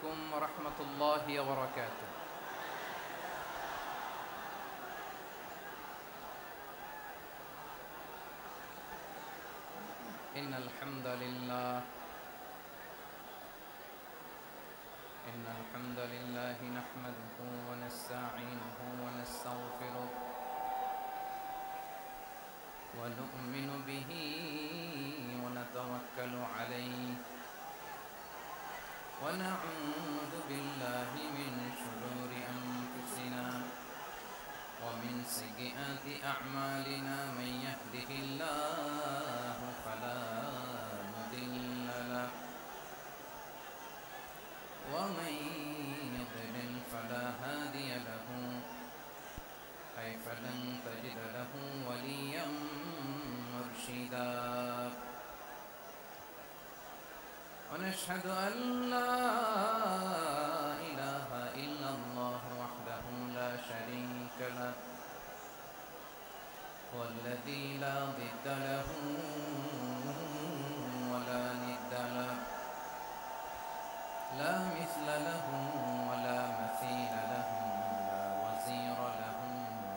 عليكم ورحمة الله وبركاته. إن الحمد لله نحمده ونستعينه ونستغفره ونؤمن به ونتوكل عليه ونعوذ بالله من شرور أنفسنا ومن سيئات أعمالنا. من يهده الله فلا مضل له ومن يضلل فلا هادي له أي فلن تجد له وليا مرشدا. ونشهد أن لا إله إلا الله وحده لا شريك له والذي لا ضد له ولا ند له لا مثل له ولا مثيل له لا وزير له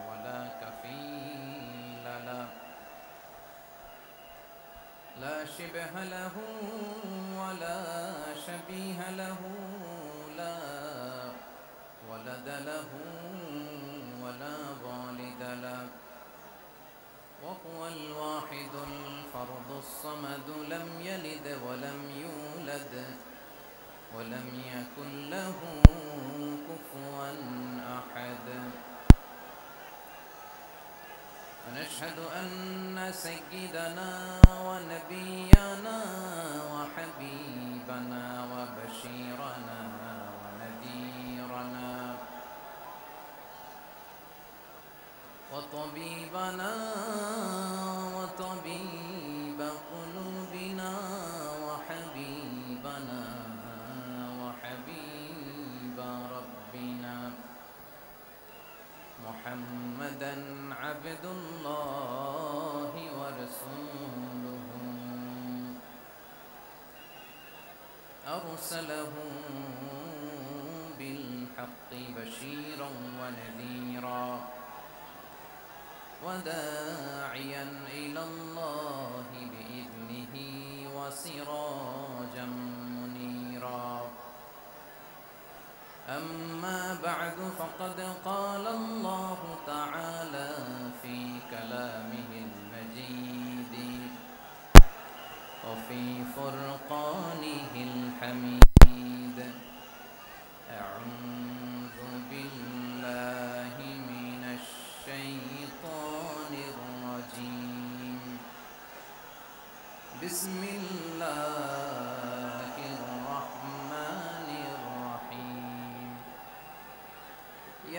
ولا كفيل له لا شبه له ولا شبيه له لا ولد له ولا والد له وهو الواحد الفرد الصمد لم يلد ولم يولد ولم يكن له كفوا أحد. ونشهد أن سيدنا ونبينا وحبيبنا وبشيرنا ونذيرنا وطبيبنا وطبيب قلوبنا وحبيبنا وحبيب ربنا محمدا عبد الله ورسوله أرسله بالحق بشيرا ونذيرا وداعيا إلى الله بإذنه وسراجا منيرا. أما بعد فقد قال الله تعالى في كلامه المجيد وفي فرقانه الحميد. أعوذ بالله من الشيطان الرجيم. بسم الله الرحمن الرحيم.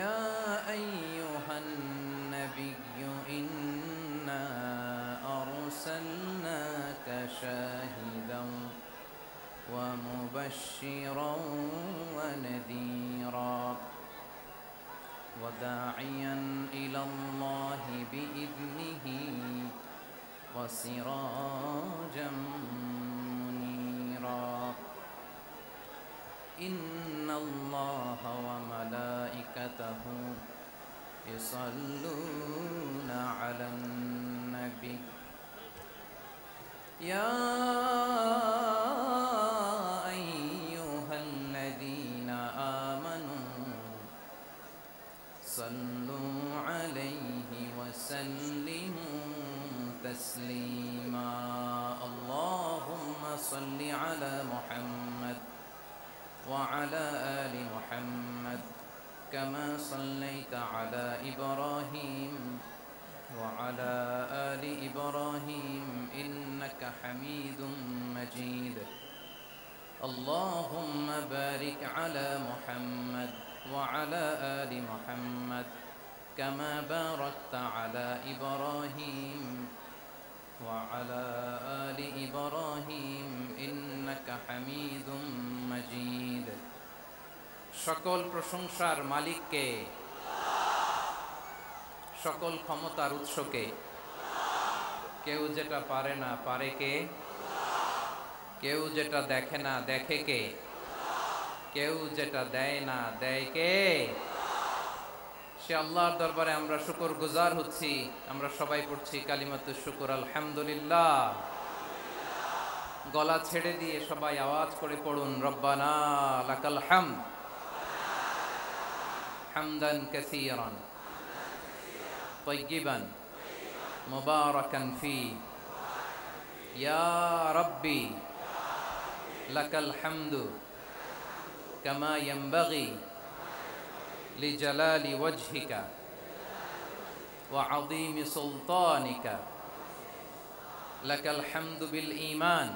يا أيها النبي إنا أرسلناك شاهدا ومبشرا ونذيرا وداعيا إلى الله بإذنه وسراجا منيرا. إن الله وملائكته يصلون على النبي يا أيها الذين آمنوا صلوا عليه وسلموا تسليما. اللهم صل على محمد وعلى آل محمد كما صليت على إبراهيم وعلى آل إبراهيم إنك حميد مجيد. اللهم بارك على محمد وعلى آل محمد كما باركت على إبراهيم وعلى آل إبراهيم إنك حميد مجيد. সকল প্রশংসার মালিককে, সকল ক্ষমতার উৎসকে। কেউ যেটা পারে না পারে কে? কেউ যেটা দেখে না দেখে কে? কেউ যেটা দেয় না, দেয় কে? সে আল্লাহর দরবারে আমরা শুকরগুজার হচ্ছি। আমরা সবাই পড়ছি কালিমাতুশ শুকর, আলহামদুলিল্লাহ। গলা ছেড়ে দিয়ে সবাই আওয়াজ করে পড়ুন, রব্বানা লাকাল হামদ হামদান কাসীরান তাইয়িবান মুবারাকান ফি ইয়া রাব্বি লাকাল হামদু কামা ইয়ানবাগি লিজালালি ওয়াজহিকা ওয়া আযীমি সুলতানিকা লাকাল হামদু বিল ঈমান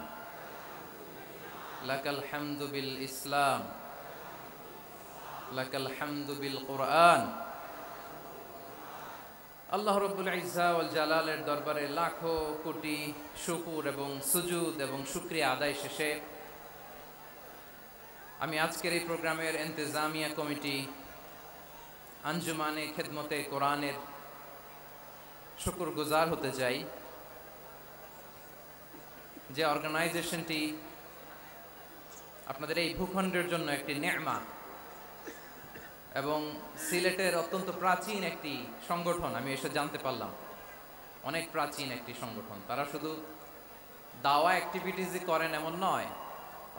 লাকাল হামদু বিল ইসলাম লাকাল হামদু বিল কুরআন। আল্লাহ রাব্বুল ইজ্জা ওয়াল জালালের দরবারে লাখো কোটি শুকর এবং সুজুদ এবং শুকরিয়া আদায় শেষে আমি আজকের এই প্রোগ্রামের ইন্তেজামিয়া কমিটি আঞ্জুমানে খেদমতে কোরআনের শুকরগুজার হতে চাই, যে অর্গানাইজেশনটি আপনাদের এই ভূখণ্ডের জন্য একটি নেমা এবং সিলেটের অত্যন্ত প্রাচীন একটি সংগঠন। আমি এসে জানতে পারলাম অনেক প্রাচীন একটি সংগঠন। তারা শুধু দাওয়া অ্যাক্টিভিটিসই করেন এমন নয়,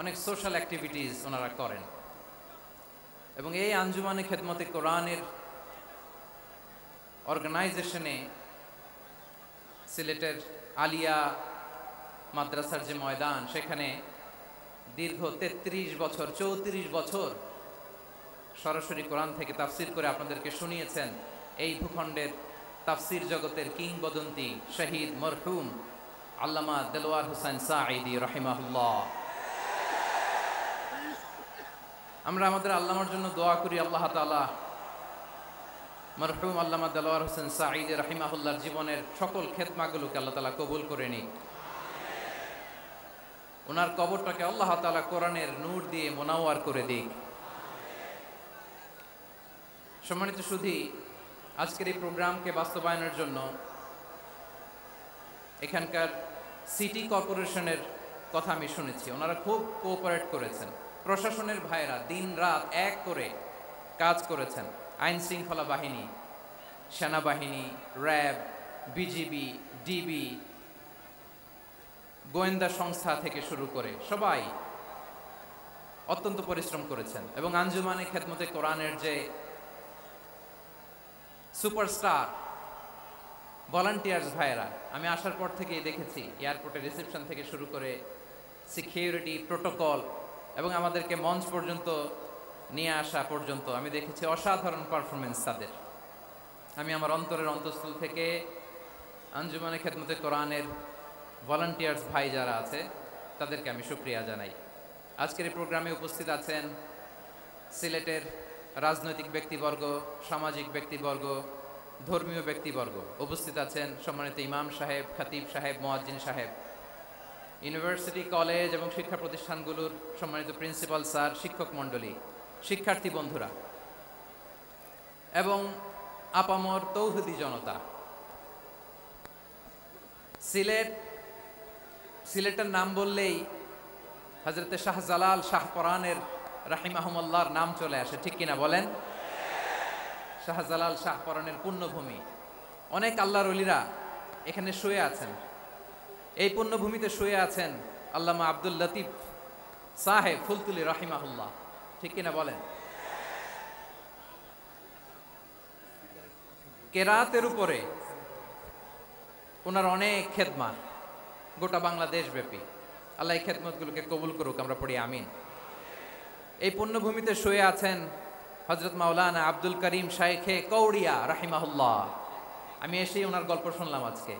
অনেক সোশ্যাল অ্যাক্টিভিটিস ওনারা করেন। এবং এই আঞ্জুমানে খেদমতে কোরআনের অর্গানাইজেশনে সিলেটের আলিয়া মাদ্রাসার যে ময়দান, সেখানে দীর্ঘ 33 বছর 34 বছর সরাসরি কোরআন থেকে তাফসির করে আপনাদেরকে শুনিয়েছেন এই ভূখণ্ডের তাফসির জগতের কিংবদন্তি শহীদ মরহুম আল্লামা দেলোয়ার হোসেন সাঈদী রাহিমাহুল্লাহ। আমরা আমাদের আল্লামার জন্য দোয়া করি, আল্লাহ তাআলা মরহুম আল্লামা দেলোয়ার হোসেন সাঈদী রাহিমাহুল্লাহর জীবনের সকল খেদমাগুলোকে আল্লাহ তাআলা কবুল করে নিক। ওনার কবরটাকে আল্লাহ তাআলা কোরআনের নূর দিয়ে মোনাওয়ার করে দিক। সম্মানিত সুধী, আজকের এই প্রোগ্রামকে বাস্তবায়নের জন্য এখানকার সিটি কর্পোরেশনের কথা আমি শুনেছি, ওনারা খুব কোঅপারেট করেছেন। প্রশাসনের ভাইরা দিন রাত এক করে কাজ করেছেন। আইন শৃঙ্খলা বাহিনী, সেনাবাহিনী, র্যাব, বিজিবি, ডিবি, গোয়েন্দা সংস্থা থেকে শুরু করে সবাই অত্যন্ত পরিশ্রম করেছেন। এবং আঞ্জুমানে খেদমতে কোরআনের যে সুপারস্টার ভলান্টিয়ার্স ভাইয়েরা, আমি আসার পর থেকেই দেখেছি এয়ারপোর্টের রিসেপশন থেকে শুরু করে সিকিউরিটি প্রোটোকল এবং আমাদেরকে মঞ্চ পর্যন্ত নিয়ে আসা পর্যন্ত আমি দেখেছি অসাধারণ পারফরমেন্স তাদের। আমি আমার অন্তরের অন্তঃস্থল থেকে আঞ্জুমানে খেদমতে কোরআনের ভলান্টিয়ার্স ভাই যারা আছে তাদেরকে আমি শুকরিয়া জানাই। আজকের এই প্রোগ্রামে উপস্থিত আছেন সিলেটের রাজনৈতিক ব্যক্তিবর্গ, সামাজিক ব্যক্তিবর্গ, ধর্মীয় ব্যক্তিবর্গ। উপস্থিত আছেন সম্মানিত ইমাম সাহেব, খতিব সাহেব, মুয়াজ্জিন সাহেব, ইউনিভার্সিটি, কলেজ এবং শিক্ষা প্রতিষ্ঠানগুলোর সম্মানিত প্রিন্সিপাল স্যার, শিক্ষক মণ্ডলী, শিক্ষার্থী বন্ধুরা এবং আপামর তৌহিদি জনতা। সিলেটের নাম বললেই হযরতে শাহজালাল শাহপরানের রাহিমাহুমুল্লাহর নাম চলে আসে, ঠিক কিনা বলেন? শাহজালাল শাহপরানের পুণ্যভূমি। অনেক আল্লাহর ওলিরা এখানে শুয়ে আছেন। এই পুণ্যভূমিতে শুয়ে আছেন আল্লামা আব্দুল লতিফ সাহেব ফুলতুলি রাহিমাহুল্লাহ, ঠিক কিনা বলেন? কেরাতের উপরে ওনার অনেক খেদমত গোটা বাংলাদেশ ব্যাপী। আল্লাহ এই খেদমতগুলোকে কবুল করুক, আমরা পড়ি আমিন। এই পুণ্যভূমিতে শুয়ে আছেন হযরত মাওলানা আব্দুল করিম শাইখে কৌড়িয়া রাহিমাহুল্লাহ। আমি এসেই ওনার গল্প শুনলাম আজকে।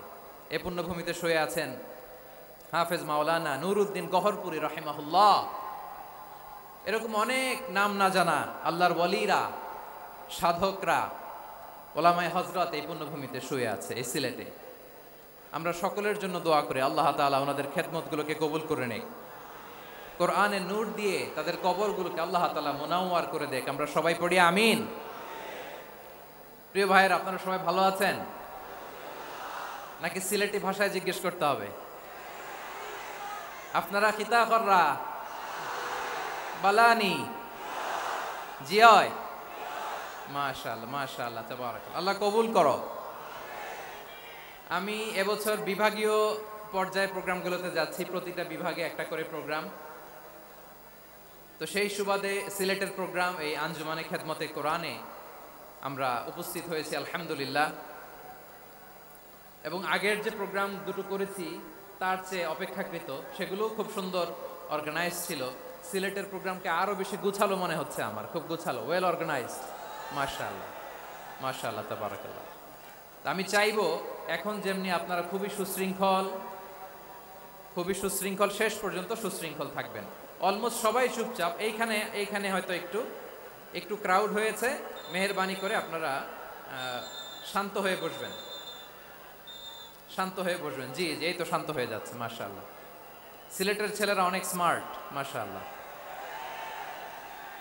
এই পুণ্যভূমিতে শুয়ে আছেন হাফেজ মাওলানা নুরউদ্দিন গহরপুরি রাহিমাহুল্লাহ। এরকম অনেক নাম না জানা আল্লাহর ওয়ালিরা, সাধকরা, ওলামায়ে হযরত এই পুণ্যভূমিতে শুয়ে আছে এই সিলেটে। আমরা সকলের জন্য দোয়া করি আল্লাহ তাআলা ওনাদের খেদমতগুলোকে কবুল করে নেক, কোরআনের নূর দিয়ে তাদের কবরগুলোকে আল্লাহ তাআলা মুনাওয়ার করে দেখ। আমরা সবাই পড়ি আমিন। প্রিয় ভাইয়েরা, আপনারা সবাই ভালো আছেন নাকি সিলেটি ভাষায় জিজ্ঞেস করতে হবে? আপনারা খিতা কররা বালানি জি হয়, মাশাআল্লাহ মাশাআল্লাহ তাবারাকাল্লাহ, আল্লাহ কবুল করো। আমি এবছর বিভাগীয় পর্যায়ে প্রোগ্রামগুলোতে যাচ্ছি, প্রতিটা বিভাগে একটা করে প্রোগ্রাম। তো সেই সুবাদে সিলেটের প্রোগ্রাম এই আঞ্জুমানে খেদমতে কোরআনে আমরা উপস্থিত হয়েছি আলহামদুলিল্লাহ। এবং আগের যে প্রোগ্রাম দুটো করেছি তার চেয়ে অপেক্ষাকৃত সেগুলো খুব সুন্দর অর্গানাইজ ছিল। সিলেটের প্রোগ্রামকে আরো বেশি গুছালো মনে হচ্ছে আমার, খুব গুছালো, ওয়েল অর্গানাইজড। মাশাআল্লাহ মাশাআল্লাহ তাবারাকাল্লাহ। আমি চাইবো এখন যেমনি আপনারা খুবই সুশৃঙ্খল শেষ পর্যন্ত সুশৃঙ্খল থাকবেন। অলমোস্ট সবাই চুপচাপ, এইখানে হয়তো একটু ক্রাউড হয়েছে, মেহেরবানি করে আপনারা শান্ত হয়ে বসবেন, শান্ত হয়ে বসবেন। জি জি, এই তো শান্ত হয়ে যাচ্ছে মাশাআল্লাহ। সিলেটের ছেলেরা অনেক স্মার্ট মাশাআল্লাহ,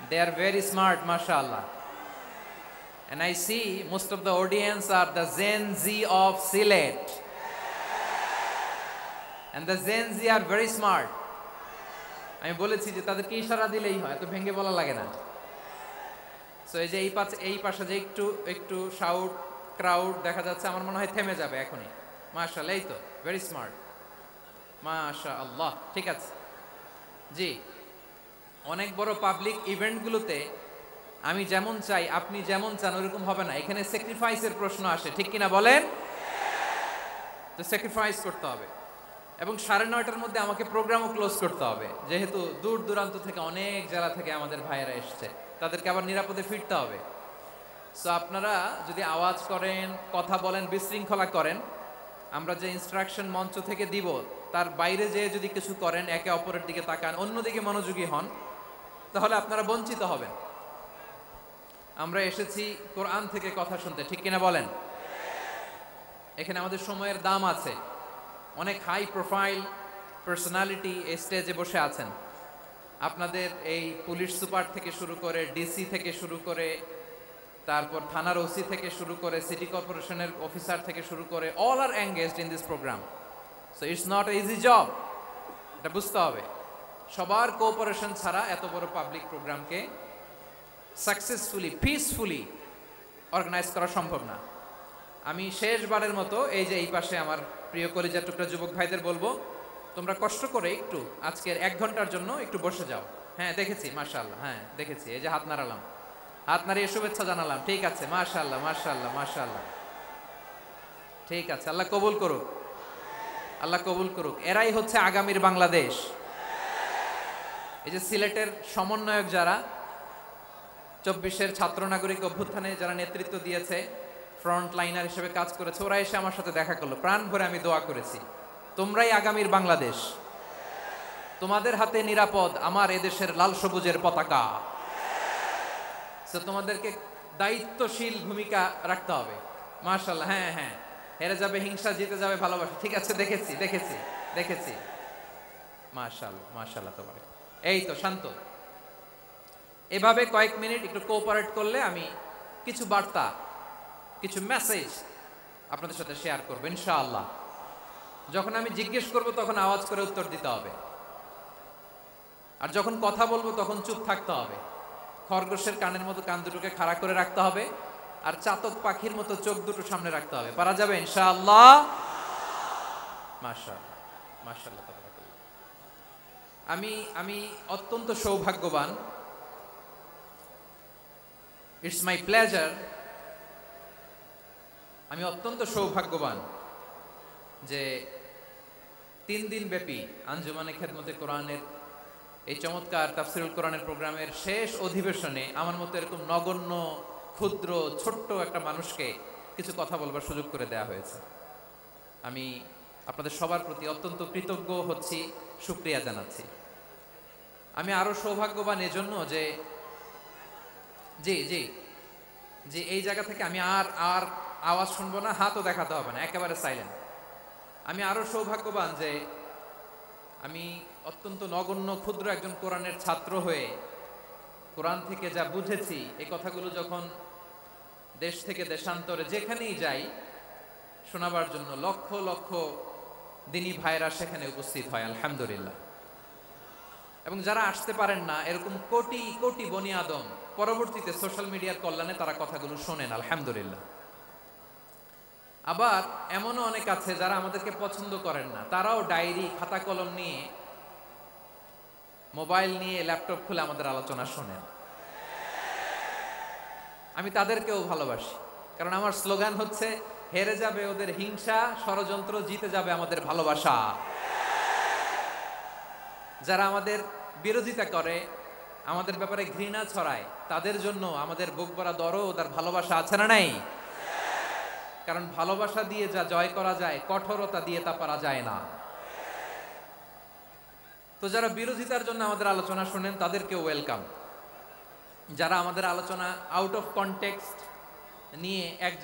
দে আর ভেরি স্মার্ট মাশাআল্লাহ। And I see most of the audience are the Gen Z of Silet. And the Gen Z are very smart. আমি বলেছি যে তাদেরকে ইশারা দিলেই হয়, তো ভেঙে বলা লাগে না। সো এই যে এই পাশে যে একটু শাউট ক্রাউড দেখা যাচ্ছে, আমার মনে হয় থেমে যাবে এখনই। মাশাআল্লাহ, এই তো ভেরি স্মার্ট মাশাআল্লাহ। ঠিক আছে জি, অনেক বড় পাবলিক ইভেন্টগুলোতে আমি যেমন চাই আপনি যেমন চান ওরকম হবে না, এখানে স্যাক্রিফাইসের প্রশ্ন আসে, ঠিক কিনা বলেন? তো স্যাক্রিফাইস করতে হবে। এবং 9:30টার মধ্যে আমাকে প্রোগ্রামও ক্লোজ করতে হবে, যেহেতু দূর দূরান্ত থেকে অনেক জেলা থেকে আমাদের ভাইয়েরা এসছে, তাদেরকে আবার নিরাপদে ফিরতে হবে। সো আপনারা যদি আওয়াজ করেন, কথা বলেন, বিশৃঙ্খলা করেন, আমরা যে ইনস্ট্রাকশন মঞ্চ থেকে দিব তার বাইরে যেয়ে যদি কিছু করেন, একে অপরের দিকে তাকান, অন্যদিকে মনোযোগী হন, তাহলে আপনারা বঞ্চিত হবেন। আমরা এসেছি কোরআন থেকে কথা শুনতে, ঠিক কিনা বলেন? এখানে আমাদের সময়ের দাম আছে। অনেক হাই প্রোফাইল পার্সোনালিটি এই স্টেজে বসে আছেন। আপনাদের এই পুলিশ সুপার থেকে শুরু করে, ডিসি থেকে শুরু করে, তারপর থানার ওসি থেকে শুরু করে, সিটি কর্পোরেশনের অফিসার থেকে শুরু করে, all are engaged in this programme. So it's not easy job, এটা বুঝতে হবে। সবার কোঅপারেশন ছাড়া এত বড় পাবলিক প্রোগ্রামকে সাকসেসফুলি পিসফুলি অর্গানাইজ করা সম্ভব না। আমি শেষবারের মতো এই যে এই পাশে আমার প্রিয় কলিজার টুকরা যুবক ভাইদের বলবো, তোমরা কষ্ট করে একটু আজকের 1 ঘন্টার জন্য একটু বসে যাও। হ্যাঁ দেখেছি মাশাআল্লাহ, হ্যাঁ দেখেছি, এই যে হাত নাড়ালাম, হাত নাড়িয়ে শুভেচ্ছা জানালাম, ঠিক আছে মাশাআল্লাহ মাশাআল্লাহ মাশাআল্লাহ। ঠিক আছে, আল্লাহ কবুল করুক, আল্লাহ কবুল করুক। এরাই হচ্ছে আগামীর বাংলাদেশ। এই যে সিলেটের সমন্বয়ক যারা 24-এর ছাত্র নাগরিক অভ্যুত্থানে যারা নেতৃত্ব দিয়েছে, ফ্রন্ট লাইনার হিসেবে কাজ করেছে, ওরা এসে আমার সাথে দেখা করলো, প্রাণ ভরে আমি দোয়া করেছি, তোমরাই আগামীর বাংলাদেশ, তোমাদের হাতে নিরাপদ আমার এদেশের লাল সবুজের পতাকা। তো তোমাদেরকে দায়িত্বশীল ভূমিকা রাখতে হবে। মাশাআল্লাহ, হ্যাঁ হ্যাঁ, হেরে যাবে হিংসা, জিতে যাবে ভালোবাসা। ঠিক আছে, দেখেছি দেখেছি দেখেছি, মাশাআল্লাহ মাশাআল্লাহ। তোমার এই তো শান্ত, এভাবে কয়েক মিনিট একটু কোঅপারেট করলে আমি কিছু বার্তা, কিছু মেসেজ আপনাদের সাথে শেয়ার করবো ইনশাআল্লাহ। যখন আমি জিজ্ঞেস করব তখন আওয়াজ করে উত্তর দিতে হবে, আর যখন কথা বলবো তখন চুপ থাকতে হবে। খরগোশের কানের মতো কান দুটোকে খাড়া করে রাখতে হবে, আর চাতক পাখির মতো চোখ দুটো সামনে রাখতে হবে। পারা যাবে ইনশাআল্লাহ? মাশাআল্লাহ মাশাআল্লাহ। আমি অত্যন্ত সৌভাগ্যবান, ইটস মাই প্লেজার, আমি অত্যন্ত সৌভাগ্যবান যে 3 দিন ব্যাপী আঞ্জুমানে খেদমতে কোরআনের এই চমৎকার তাফসিরুল কোরআনের প্রোগ্রামের শেষ অধিবেশনে আমার মতো এরকম নগণ্য, ক্ষুদ্র, ছোট্ট একটা মানুষকে কিছু কথা বলবার সুযোগ করে দেয়া হয়েছে। আমি আপনাদের সবার প্রতি অত্যন্ত কৃতজ্ঞ হচ্ছি, শুকরিয়া জানাচ্ছি। আমি আরো সৌভাগ্যবান এজন্য যে জি জি জি, এই জায়গা থেকে আমি আর আওয়াজ শুনবো না, হাতও দেখাতে হবে না, একেবারে সাইলেন্ট। আমি আরো সৌভাগ্যবান যে আমি অত্যন্ত নগণ্য ক্ষুদ্র একজন কোরআনের ছাত্র হয়ে কোরআন থেকে যা বুঝেছি, এই কথাগুলো যখন দেশ থেকে দেশান্তরে যেখানেই যাই শোনাবার জন্য লক্ষ লক্ষ দিনী ভাইরা সেখানে উপস্থিত হয় আলহামদুলিল্লাহ। এবং যারা আসতে পারেন না, এরকম কোটি কোটি বনি আদম পরবর্তীতে সোশ্যাল মিডিয়ার কল্যাণে তারা কথাগুলো শোনেন, আলহামদুলিল্লাহ। আবার এমনও অনেক আছে যারা আমাদেরকে পছন্দ করেন না, তারাও ডায়েরি খাতা কলম নিয়ে, মোবাইল নিয়ে, ল্যাপটপ খুলে আমাদের আলোচনা শোনেন। আমি তাদেরকেও ভালোবাসি, কারণ আমার স্লোগান হচ্ছে, হেরে যাবে ওদের হিংসা ষড়যন্ত্র, জিতে যাবে আমাদের ভালোবাসা। যারা আমাদের বিরোধিতা করে, আমাদের ব্যাপারে ঘৃণা ছড়ায়, তাদের জন্য আমাদের বুক ভরা দরদ আর ভালোবাসা আছে না নাই? কারণ ভালোবাসা দিয়ে যা জয় করা যায়, কঠোরতা দিয়ে তা পারা যায় না। তো যারা বিরোধিতার জন্য আমাদের আলোচনা শুনেন, তাদেরকেও ওয়েলকাম। যারা আমাদের আলোচনা আউট অফ কনটেক্সট নিয়ে এক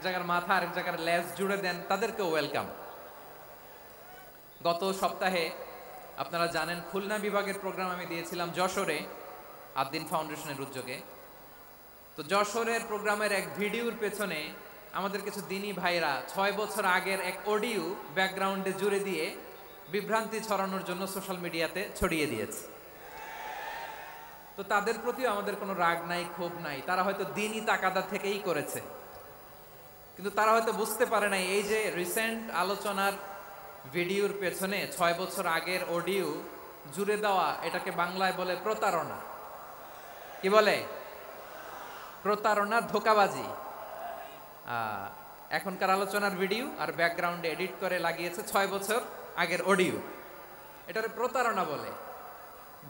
জায়গার মাথা আর এক জায়গার লেজ জুড়ে দেন, তাদেরকেও ওয়েলকাম। গত সপ্তাহে আপনারা জানেন, খুলনা বিভাগের প্রোগ্রাম আমি দিয়েছিলাম যশোরে, আদ্দিন ফাউন্ডেশনের উদ্যোগে। তো যশোরের প্রোগ্রামের এক ভিডিওর পেছনে আমাদের কিছু দিনী ভাইরা 6 বছর আগের এক অডিও ব্যাকগ্রাউন্ডে জুড়ে দিয়ে বিভ্রান্তি ছড়ানোর জন্য সোশ্যাল মিডিয়াতে ছড়িয়ে দিয়েছে। তো তাদের প্রতিও আমাদের কোনো রাগ নাই, ক্ষোভ নাই। তারা হয়তো দিনই তাকাদা থেকেই করেছে, কিন্তু তারা হয়তো বুঝতে পারে নাই এই যে রিসেন্ট আলোচনার ভিডিওর পেছনে 6 বছর আগের অডিও জুড়ে দেওয়া, এটাকে বাংলায় বলে প্রতারণা। কি বলে? প্রতারণা, ধোঁকাবাজি। এখনকার আলোচনার ভিডিও আর ব্যাকগ্রাউন্ডে এডিট করে লাগিয়েছে 6 বছর আগের অডিও। এটারে প্রতারণা বলে,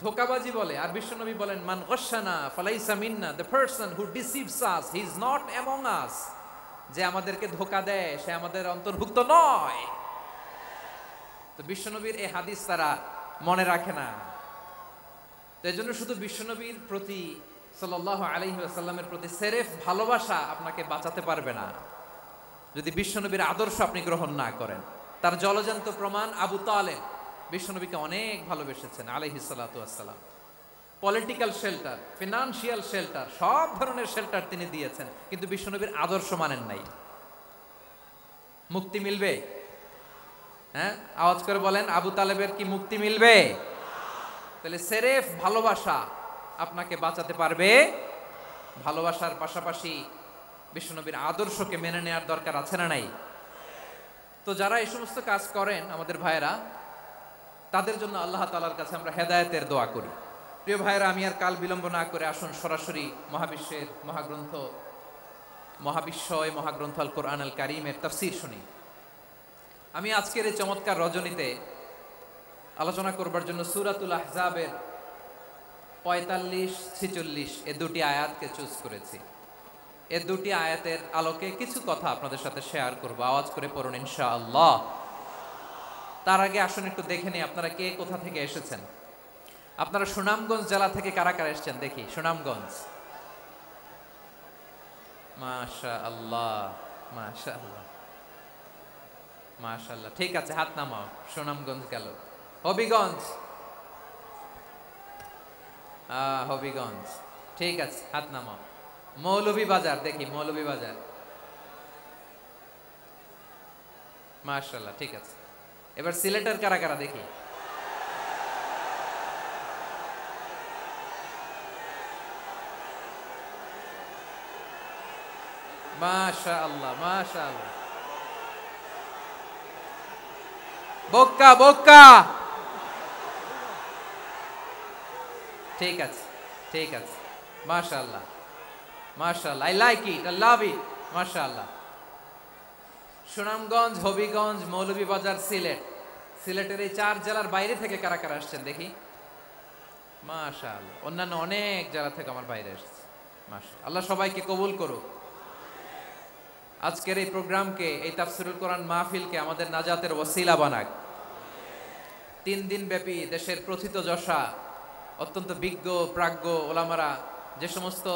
ধোঁকাবাজি বলে। আর বিশ্বনবী বলেন, মান গশানা ফালাইসা মিন্না, the person who deceives us he is not among us. যে আমাদেরকে ধোঁকা দেয়, সে আমাদের অন্তর্ভুক্ত নয়। তো বিশ্বনবীর এই হাদিস তারা মনে রাখে না। তো এই জন্য শুধু বিশ্বনবীর প্রতি সাল্লাল্লাহু আলাইহি ওয়াসাল্লামের প্রতি সেরেফ ভালোবাসা আপনাকে বাঁচাতে পারবে না, যদি বিশ্বনবীর আদর্শ আপনি গ্রহণ না করেন। তার জলজান্ত প্রমাণ, আবু তালেব বিশ্বনবীকে অনেক ভালোবেসেছেন আলাইহিস সালাতু ওয়াসসালাম। পলিটিক্যাল শেল্টার, ফিনান্সিয়াল শেল্টার, সব ধরনের শেল্টার তিনি দিয়েছেন, কিন্তু বিশ্বনবীর আদর্শ মানেন নাই। মুক্তি মিলবে? হ্যাঁ, আওয়াজ করে বলেন, আবু তালেবের কি মুক্তি মিলবে? তাহলে সেরেফ ভালোবাসা আপনাকে বাঁচাতে পারবে। ভালোবাসার পাশাপাশি বিশ্বনবীর আদর্শকে মেনে নেওয়ার দরকার আছে না নাই? তো যারা এই সমস্ত কাজ করেন আমাদের ভাইয়েরা, তাদের জন্য আল্লাহ তাআলার কাছে আমরা হেদায়েতের দোয়া করি। প্রিয় ভাইয়েরা, আমি আর কাল বিলম্ব না করে আসুন সরাসরি মহাবিশ্বের মহাগ্রন্থ আল কোরআন আল কারীমের তাফসীর শুনি। আমি আজকের এই চমৎকার রজনীতে আলোচনা করবার জন্য সূরাতুল আহজাবের 45-46 এই দুটি আয়াতকে চুজ করেছি। এই দুটি আয়াতের আলোকে কিছু কথা আপনাদের সাথে শেয়ার করব। আওয়াজ করে পড়ুন ইনশাআল্লাহ। তার আগে আসুন একটু দেখে নিই আপনারা কে কোথা থেকে এসেছেন। আপনারা সুনামগঞ্জ জেলা থেকে কারা কারা এসেছেন দেখি। সুনামগঞ্জ, মাশাআল্লাহ মাশাআল্লাহ মাশাআল্লাহ, ঠিক আছে, হাত নামাও। সুনামগঞ্জ গেল। হবিগঞ্জ, হবিগঞ্জ, ঠিক আছে, হাত নামাও। মৌলভীবাজার, দেখি মৌলভীবাজার, মাশাআল্লাহ, ঠিক আছে। এবার সিলেটের কারা কারা দেখি। মাশাআল্লাহ মাশাআল্লাহ। বক্কা বক্কা, ঠিক আছে ঠিক আছে, মাশাআল্লাহ মাশাআল্লাহ, I like it, I love it, মাশাআল্লাহ। সুনামগঞ্জ, হবিগঞ্জ, মৌলভীবাজার, সিলেট। সিলেটের এই 4 জেলার বাইরে থেকে কারা কারা আসছেন দেখি। মাশাআল্লাহ, অন্যান্য অনেক জেলা থেকে আমার বাইরে এসেছে। মাশাআল্লাহ, আল্লাহ সবাইকে কবুল করুক। আজকের এই প্রোগ্রামকে, এই তাফসীরুল কোরআন মাহফিলকে আমাদের নাজাতের ওসিলা বানাক। 3 দিন ব্যাপী দেশের প্রথিতযশা অত্যন্ত বিজ্ঞ প্রাজ্ঞ ওলামারা যে সমস্ত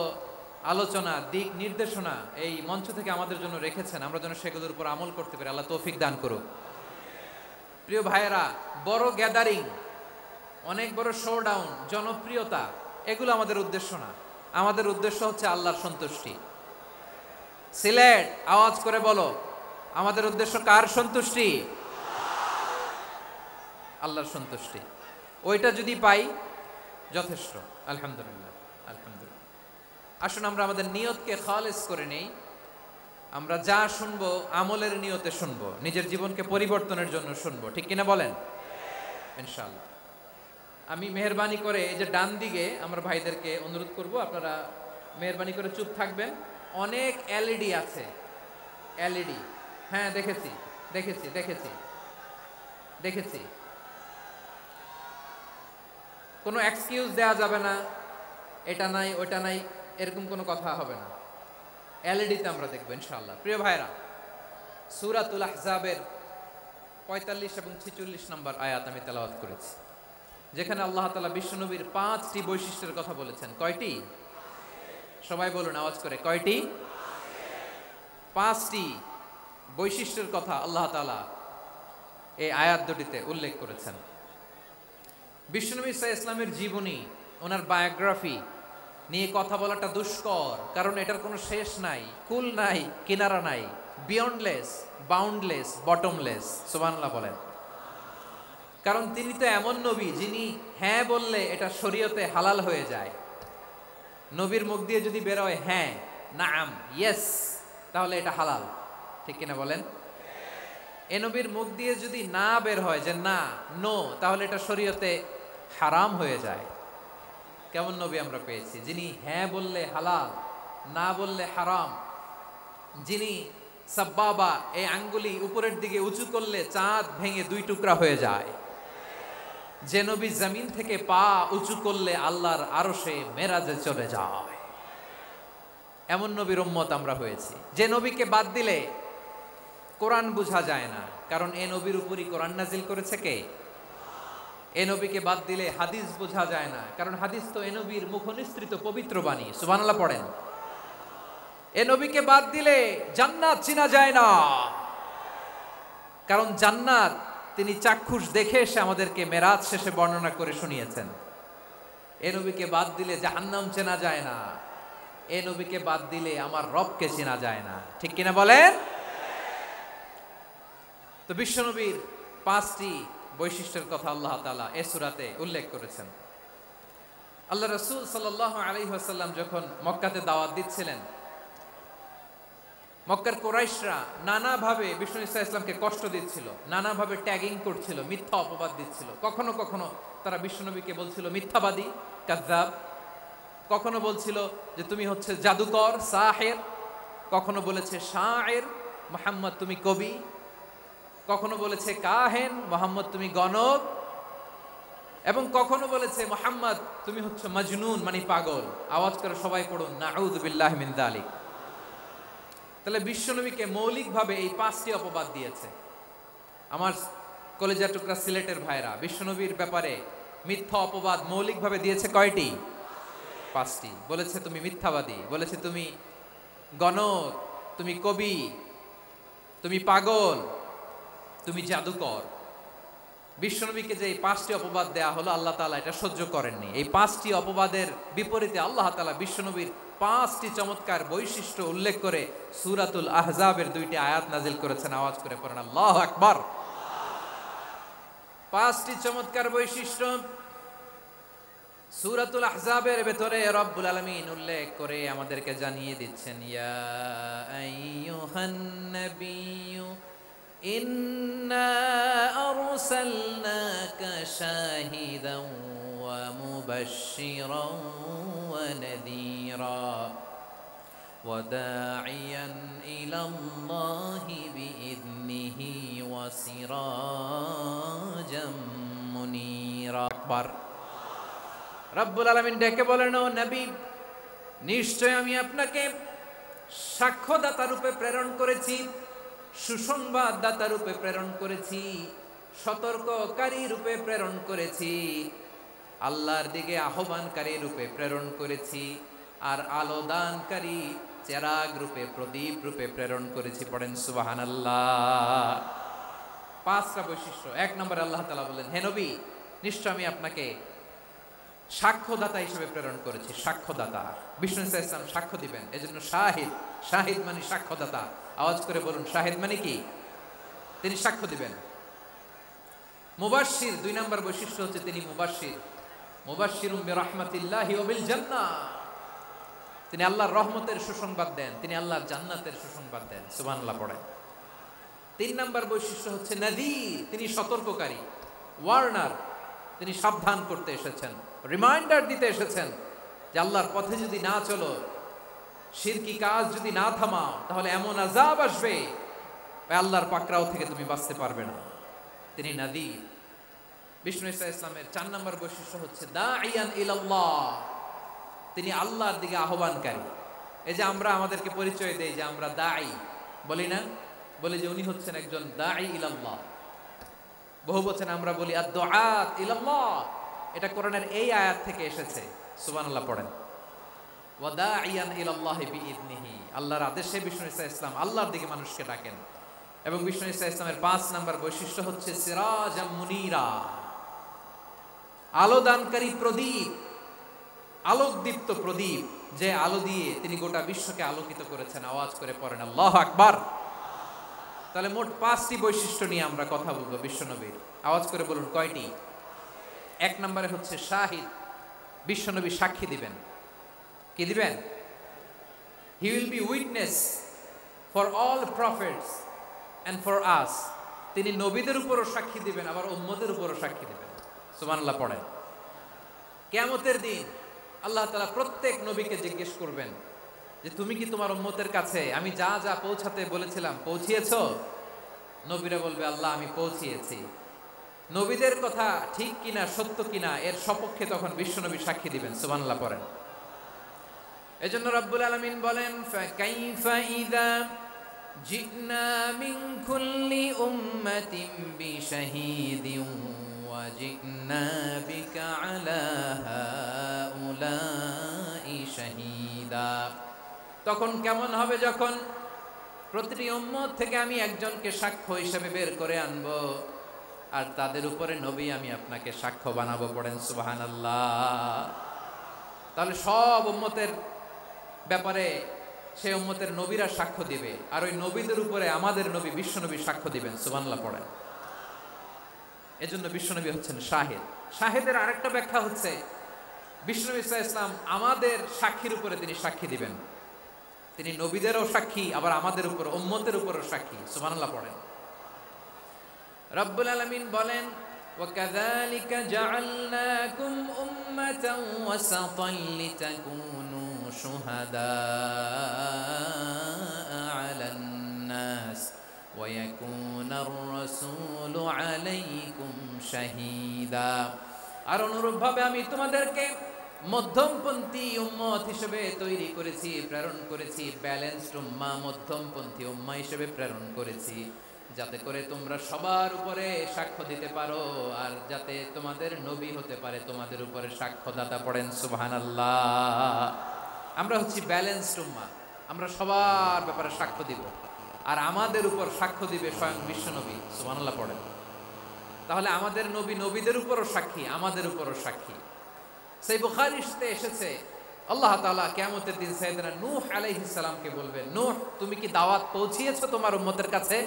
আলোচনা, দিক নির্দেশনা এই মঞ্চ থেকে আমাদের জন্য রেখেছেন, আমরা যেন সেগুলোর উপর আমল করতে পারি। আল্লাহ তৌফিক দান করুক। প্রিয় ভাইয়েরা, বড় গ্যাদারিং, অনেক বড় শোডাউন, জনপ্রিয়তা, এগুলো আমাদের উদ্দেশ্য না। আমাদের উদ্দেশ্য হচ্ছে আল্লাহর সন্তুষ্টি। সিলেট, আওয়াজ করে বলো, আমাদের উদ্দেশ্য কার সন্তুষ্টি? আল্লাহর সন্তুষ্টি। ওইটা যদি পাই যথেষ্ট। আলহামদুলিল্লাহ, আলহামদুলিল্লাহ। আসুন আমরা আমাদের নিয়তকে খালেস করে নেই। আমরা যা শুনবো আমলের নিয়তে শুনবো, নিজের জীবনকে পরিবর্তনের জন্য শুনবো, ঠিক কিনা বলেন? ইনশাআল্লাহ। আমি মেহরবানি করে এই যে ডান দিকে আমার ভাইদেরকে অনুরোধ করব, আপনারা মেহরবানি করে চুপ থাকবেন। অনেক এলইডি আছে, এলইডি। হ্যাঁ, দেখেছি দেখেছি দেখেছি দেখেছি। কোনো এক্সকিউজ দেওয়া যাবে না, এটা নাই ওটা নাই, এরকম কোনো কথা হবে না। এলইডিতে আমরা দেখবো ইনশাআল্লাহ। প্রিয় ভাইরা, সূরাতুল আহজাবের 45 এবং 46 নম্বর আয়াত আমি তেলাওয়াত করেছি, যেখানে আল্লাহ তাআলা বিশ্বনবীর 5টি বৈশিষ্ট্যের কথা বলেছেন। কয়টি? সবাই বলুন আওয়াজ করে, কয়টি? 5টি বৈশিষ্ট্যের কথা আল্লাহ তাআলা এই আয়াত দুটিতে উল্লেখ করেছেন। বিশ্বনবী সাল্লাল্লাহু আলাইহি ইসলামের জীবনী, ওনার বায়োগ্রাফি নিয়ে কথা বলাটা দুষ্কর, কারণ এটার কোনো শেষ নাই, কুল নাই, কিনারা নাই, বিয়ন্ডলেস, বাউন্ডলেস, বটমলেস। সুবহানাল্লাহ বলেন। কারণ তিনি তো এমন নবী যিনি হ্যাঁ বললে এটা শরীয়তে হালাল হয়ে যায়। নবীর মুখ দিয়ে যদি বের হয় হ্যাঁ, নাম, ইয়েস, তাহলে এটা হালাল, ঠিক কিনা বলেন? এ নবীর মুখ দিয়ে যদি না বের হয় যে না, নো, তাহলে এটা শরীয়তে হারাম হয়ে যায়। কেমন নবী আমরা পেয়েছি, যিনি হ্যাঁ বললে হালাল, না বললে হারাম, যিনি সাব্বাবা, এই আঙ্গুলি উপরের দিকে উঁচু করলে চাঁদ ভেঙে 2 টুকরা হয়ে যায়, যে নবী জমিন থেকে পা উঁচু করলে আল্লাহর আরশে মেরাজে চলে যায়। এমন নবীর উম্মত আমরা হয়েছি। যে নবীকে বাদ দিলে কোরআন বোঝা যায় না, কারণ এ নবীর উপরই কোরআন নাজিল করেছে কে? এ নবীকে বাদ দিলে হাদিস বোঝা যায় না, কারণ হাদিস তো এ নবীর মুখনিসৃত পবিত্র বাণী। সুবহানাল্লাহ পড়েন। এ নবীকে বাদ দিলে জান্নাত চিনা যায় না, কারণ জান্নাত তিনি চাক্ষুষ দেখে এসে আমাদেরকে মেরাজ শেষে বর্ণনা করে শুনিয়েছেন। এ নবীকে বাদ দিলে জাহান্নাম চেনা যায় না, এ নবীকে বাদ দিলে আমার রবকে চেনা যায় না, ঠিক কিনা বলেন? তো বিশ্বনবীর 5টি বৈশিষ্ট্যের কথা আল্লাহ তাআলা এই সূরাতে উল্লেখ করেছেন। আল্লাহ রাসূল সাল্লাল্লাহু আলাইহি ওয়াসাল্লাম যখন মক্কাতে দাওয়াত দিচ্ছিলেন, মক্কার কুরাইশরা নানাভাবে বিষ্ণু ইসা ইসলামকে কষ্ট দিচ্ছিল, নানাভাবে ট্যাগিং করছিল, মিথ্যা অপবাদ দিচ্ছিল। কখনো কখনো তারা বিশ্বনবীকে বলছিল মিথ্যাবাদী, কাযযাব। কখনো বলছিল যে তুমি হচ্ছে জাদুকর, সাহের। কখনো বলেছে শায়ের, মুহাম্মদ তুমি কবি। কখনো বলেছে কাহেন, মুহাম্মদ তুমি গণক। এবং কখনো বলেছে মুহাম্মদ তুমি হচ্ছে মজনুন, মানে পাগল। আওয়াজ করে সবাই পড়ুন, নাউযু বিল্লাহি মিন যালিক। তাহলে বিশ্বনবীকে মৌলিকভাবে এই 5টি অপবাদ দিয়েছে। আমার কলেজা টুকরা সিলেটের ভাইরা, বিশ্বনবীর ব্যাপারে মিথ্যা অপবাদ মৌলিকভাবে দিয়েছে কয়টি? 5টি। বলেছে তুমি মিথ্যাবাদী, বলেছে তুমি গণক, তুমি কবি, তুমি পাগল, তুমি জাদুকর। বিশ্বনবীকে যে এই 5টি অপবাদ দেয়া হলো, আল্লাহ তাআলা এটা সহ্য করেননি। এই 5টি অপবাদের বিপরীতে আল্লাহ তাআলা বিশ্বনবীর 5টি চমৎকার বৈশিষ্ট্য উল্লেখ করে সূরাতুল আহজাবের 2টি আয়াত নাজিল করেছেন। আওয়াজ করে পড়েন আল্লাহু আকবার। 5টি চমৎকার বৈশিষ্ট্য সূরাতুল আহজাবের ভেতরে রব্বুল আলামিন উল্লেখ করে আমাদেরকে জানিয়ে দিচ্ছেন, ইয়া আইয়ুহান নাবিয়্যু ইন্না আরসালনাকা শাহিদান ওয়া মুবাশশিরান ওয়া নাযীরা ওয়া দাঈয়ান ইলাল্লাহি বিইذনিহি ওয়া সিরাজাম মুনীরা। আকবার। রব্বুল আলামিন ডেকে বলেন, ও নবী, নিশ্চয় আমি আপনাকে সাক্ষ্যদাতা রূপে প্রেরণ করেছি, সুসংবাদদাতা রূপে প্রেরণ করেছি, সতর্ককারী রূপে প্রেরণ করেছি, আল্লাহর দিকে আহ্বানকারী রূপে প্রেরণ করেছি, আর আলো দানকারী চেরাগ রূপে, প্রদীপ রূপে প্রেরণ করেছি। পড়েন সুবহানাল্লাহ। 5টা বৈশিষ্ট্য। 1 নম্বরে আল্লাহ তাআলা বলেন, হে নবী, নিশ্চয় আমি আপনাকে সাক্ষ্যদাতা হিসেবে প্রেরণ করেছি। সাক্ষ্যদাতা, বিষ্ণু ইসা ইসলাম সাক্ষ্য দিবেন, এজন্য শাহিদ। শাহিদ মানে সাক্ষ্যদাতা। আওয়াজ করে বলুন, শাহিদ মানে কি? তিনি সাক্ষ্য দিবেন। মুবাশশির, 2 নাম্বার বৈশিষ্ট্য হচ্ছে তিনি মুবাশশির। মুবাশশিরুম বিরাহমাতিল্লাহি ওয়া বিল জান্নাহ, তিনি আল্লাহর রহমতের সুসংবাদ দেন, তিনি আল্লাহর জান্নাতের সুসংবাদ দেন। সুবহানাল্লাহ পড়েন। 3 নাম্বার বৈশিষ্ট্য হচ্ছে নাযীর, তিনি সতর্ককারী, ওয়ার্নার, তিনি সাবধান করতে এসেছেন, রিমাইন্ডার দিতে এসেছেন যে আল্লাহর পথে যদি না চলো, শিরকি কাজ যদি না থামাও, তাহলে এমন আযাব আসবে আল্লাহর পাকড়াও থেকে তুমি বাঁচতে পারবে না। তিনি নাযীর। বিষ্ণু ঈসা ইসলামের 4 নম্বর বৈশিষ্ট্য হচ্ছে দাঈয়ান ইলাল্লাহ, তিনি আল্লাহর দিকে আহ্বানকারী। এই যে আমরা আমাদেরকে পরিচয় দেই যে আমরা দাঈ, বলি না? বলি যে উনি হচ্ছেন একজন দাঈ ইলাল্লাহ। বহু বচনে আমরা বলি আদ-দুআত ইলাল্লাহ, এটা কোরআনের এই আয়াত থেকে এসেছে। সুবহানাল্লাহ পড়েন। ওয়া দাঈয়ান ইলাল্লাহি বিইذনিহি, আল্লাহর আদেশে বিষ্ণু ঈসা ইসলাম আল্লাহর দিকে মানুষকে ডাকেন। এবং বিষ্ণু ঈসা ইসলামের 5 নম্বর বৈশিষ্ট্য হচ্ছে সিরাজাম মুনীরা, আলোদানকারী প্রদীপ, আলোকদীপ্ত প্রদীপ, যে আলো দিয়ে তিনি গোটা বিশ্বকে আলোকিত করেছেন। আওয়াজ করে পড়েন আল্লাহু আকবার। তাহলে মোট 5টি বৈশিষ্ট্য নিয়ে আমরা কথা বলবো বিশ্বনবীর। আওয়াজ করে বলুন কয়টি? 1 নম্বরে হচ্ছে শাহিদ, বিশ্বনবী সাক্ষী দিবেন। কি দিবেন? He will be witness for all prophets and for us, তিনি নবীদের উপরও সাক্ষী দিবেন, আবার উম্মতের উপরও সাক্ষী দিবেন। সুবহানাল্লাহ পড়েন। কিয়ামতের দিন আল্লাহ তাআলা প্রত্যেক নবীকে জিজ্ঞেস করবেন যে তুমি কি তোমার উম্মতের কাছে আমি যা যা পৌঁছাতে বলেছিলাম পৌঁছিয়েছো? নবীরা বলবে আল্লাহ আমি পৌঁছিয়েছি। নবীদের কথা ঠিক কিনা, সত্য কিনা, এর সপক্ষে তখন বিশ্বনবী সাক্ষী দিবেন। সুবহানাল্লাহ পড়েন। এজন্য রব্বুল আলামিন বলেন ফাকাইফা ইযা জিনা মিন কুল্লি উম্মাতিন বিশাহীদিন ওয়া জিনা বিকা আলা হাউলাই শাহীদা। তখন কেমন হবে যখন প্রতিটি উম্মত থেকে আমি একজনকে সাক্ষ্য হিসেবে বের করে আনবো, আর তাদের উপরে নবী আমি আপনাকে সাক্ষ্য বানাবো। পড়েন সুবহানাল্লাহ। তাহলে সব উম্মতের ব্যাপারে সেই উম্মতের নবীরা সাক্ষ্য দিবে, আর ওই নবীদের উপরে আমাদের নবী বিশ্বনবী সাক্ষ্য দিবেন। সুবহানাল্লাহ পড়েন। এজন্য বিশ্বনবী হচ্ছেন শাহিদ। শাহিদের আরেকটা ব্যাখ্যা হচ্ছে বিশ্বনবী সাল্লাল্লাহু আলাইহি ওয়াসাল্লাম আমাদের সাক্ষীর উপরে তিনি সাক্ষী দিবেন। তিনি নবীদেরও সাক্ষী, আবার আমাদের উপর উম্মতের উপরও সাক্ষী। সুবহানাল্লাহ পড়েন। রব্বুল আলামিন বলেন وَكَذَلِكَ جَعَلْنَاكُمْ أُمَّةً وَسَطًا لِتَكُونُوا شُهَدَاءَ عَلَى النَّاسِ وَيَكُونَ الرَّسُولُ عَلَيْكُمْ شَهِيدًا। আর অনুরূপভাবে আমি তোমাদেরকে মধ্যমপন্থী উম্মত হিসেবে তৈরি করেছি, প্রেরণ করেছি। ব্যালেন্সড উম্মাহ, মধ্যমপন্থী উম্মাহ হিসেবে প্রেরণ করেছি, যাতে করে তোমরা সবার উপরে সাক্ষ্য দিতে পারো, আর যাতে তোমাদের নবী হতে পারে তোমাদের উপরে সাক্ষ্যদাতা। পড়েন সুবহানাল্লাহ। আমরা হচ্ছি ব্যালেন্সড উম্মাহ, আমরা সবার ব্যাপারে সাক্ষ্য দিব, আর আমাদের উপর সাক্ষ্য দিবে স্বয়ং বিশ্বনবী। সুবহানাল্লাহ পড়েন। তাহলে আমাদের নবী নবীদের উপরও সাক্ষী, আমাদের উপরও সাক্ষী। সেই বুখারীতে এসেছে আল্লাহ তাআলা কিয়ামতের দিন সাইয়েদনা নূহ আলাইহিস সালামকে বলবেন, নূহ তুমি কি দাওয়াত পৌঁছিয়েছো তোমার উম্মতের কাছে?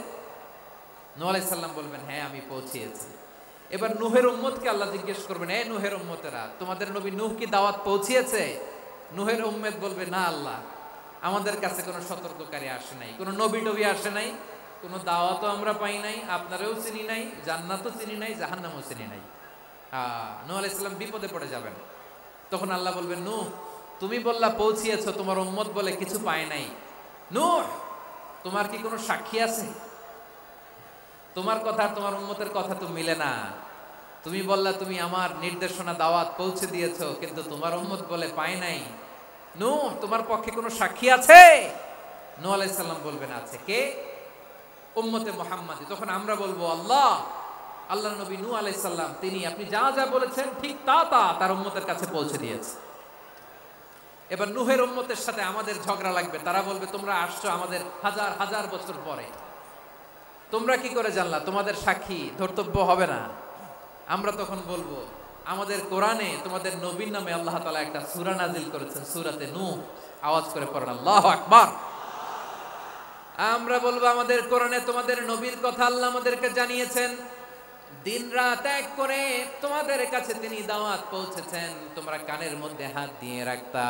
নূহ আলাইহিস সালাম বলবেন হ্যাঁ আমি পৌঁছিয়েছি। এবার নূহের উম্মতকে আল্লাহ জিজ্ঞেস করবেন, এই নূহের উম্মতেরা তোমাদের নবী নূহ কি দাওয়াত পৌঁছিয়েছে? নূহের উম্মত বলবে না আল্লাহ, আমাদের কাছে কোনো সতর্ককারী আসে নাই, কোনো নবী টবি আসে নাই, কোনো দাওয়াতও আমরা পাই নাই, আপনারাও চিনি নাই, জান্নাতও চিনি নাই, জাহান্নামও চিনি নাই। নূহ আলাইহিস সালাম বিপদে পড়ে যাবেন। তখন আল্লাহ বলবেন নূহ তুমি বললা পৌঁছিয়েছো, তোমার উম্মত বলে কিছু পায় নাই। নূহ তোমার কি কোনো সাক্ষী আছে? তোমার কথা আর তোমার উম্মতের কথা তো মিলে না। তুমি বললা তুমি আমার নির্দেশনা দাওয়াত পৌঁছে দিয়েছো, কিন্তু তোমার উম্মত বলে পায় নাই। নূহ তোমার পক্ষে কোনো সাক্ষী আছে? নূহ আলাইহিস সালাম বলবেন আছে। কে? উম্মতে মুহাম্মাদি। তখন আমরা বলবো আল্লাহ, আল্লাহর নবী নূহ আলাইহিস সালাম তিনি আপনি যা যা বলেছেন ঠিক তা তা তার উম্মতের কাছে পৌঁছে দিয়েছে। এবার নূহের উম্মতের সাথে আমাদের ঝগড়া লাগবে। তারা বলবে তোমরা আসছো আমাদের হাজার হাজার বছর পরে, তোমরা কি করে জানলা? তোমাদের সাক্ষী ধর্তব্য হবে না। আমরা তখন বলবো আমাদের কোরআনে তোমাদের নবীর নামে আল্লাহ তাআলা একটা সূরা নাজিল করেছেন, সূরাতে নূহ। আওয়াজ করে পড়েন আল্লাহু আকবার। আমরা বলবো আমাদের কোরআনে তোমাদের নবীর কথা আল্লাহ আমাদেরকে জানিয়েছেন, দিন রাত এক করে তোমাদের কাছে তিনি দাওয়াত পৌঁছেছেন। তোমরা কানের মধ্যে হাত দিয়ে রাখতা,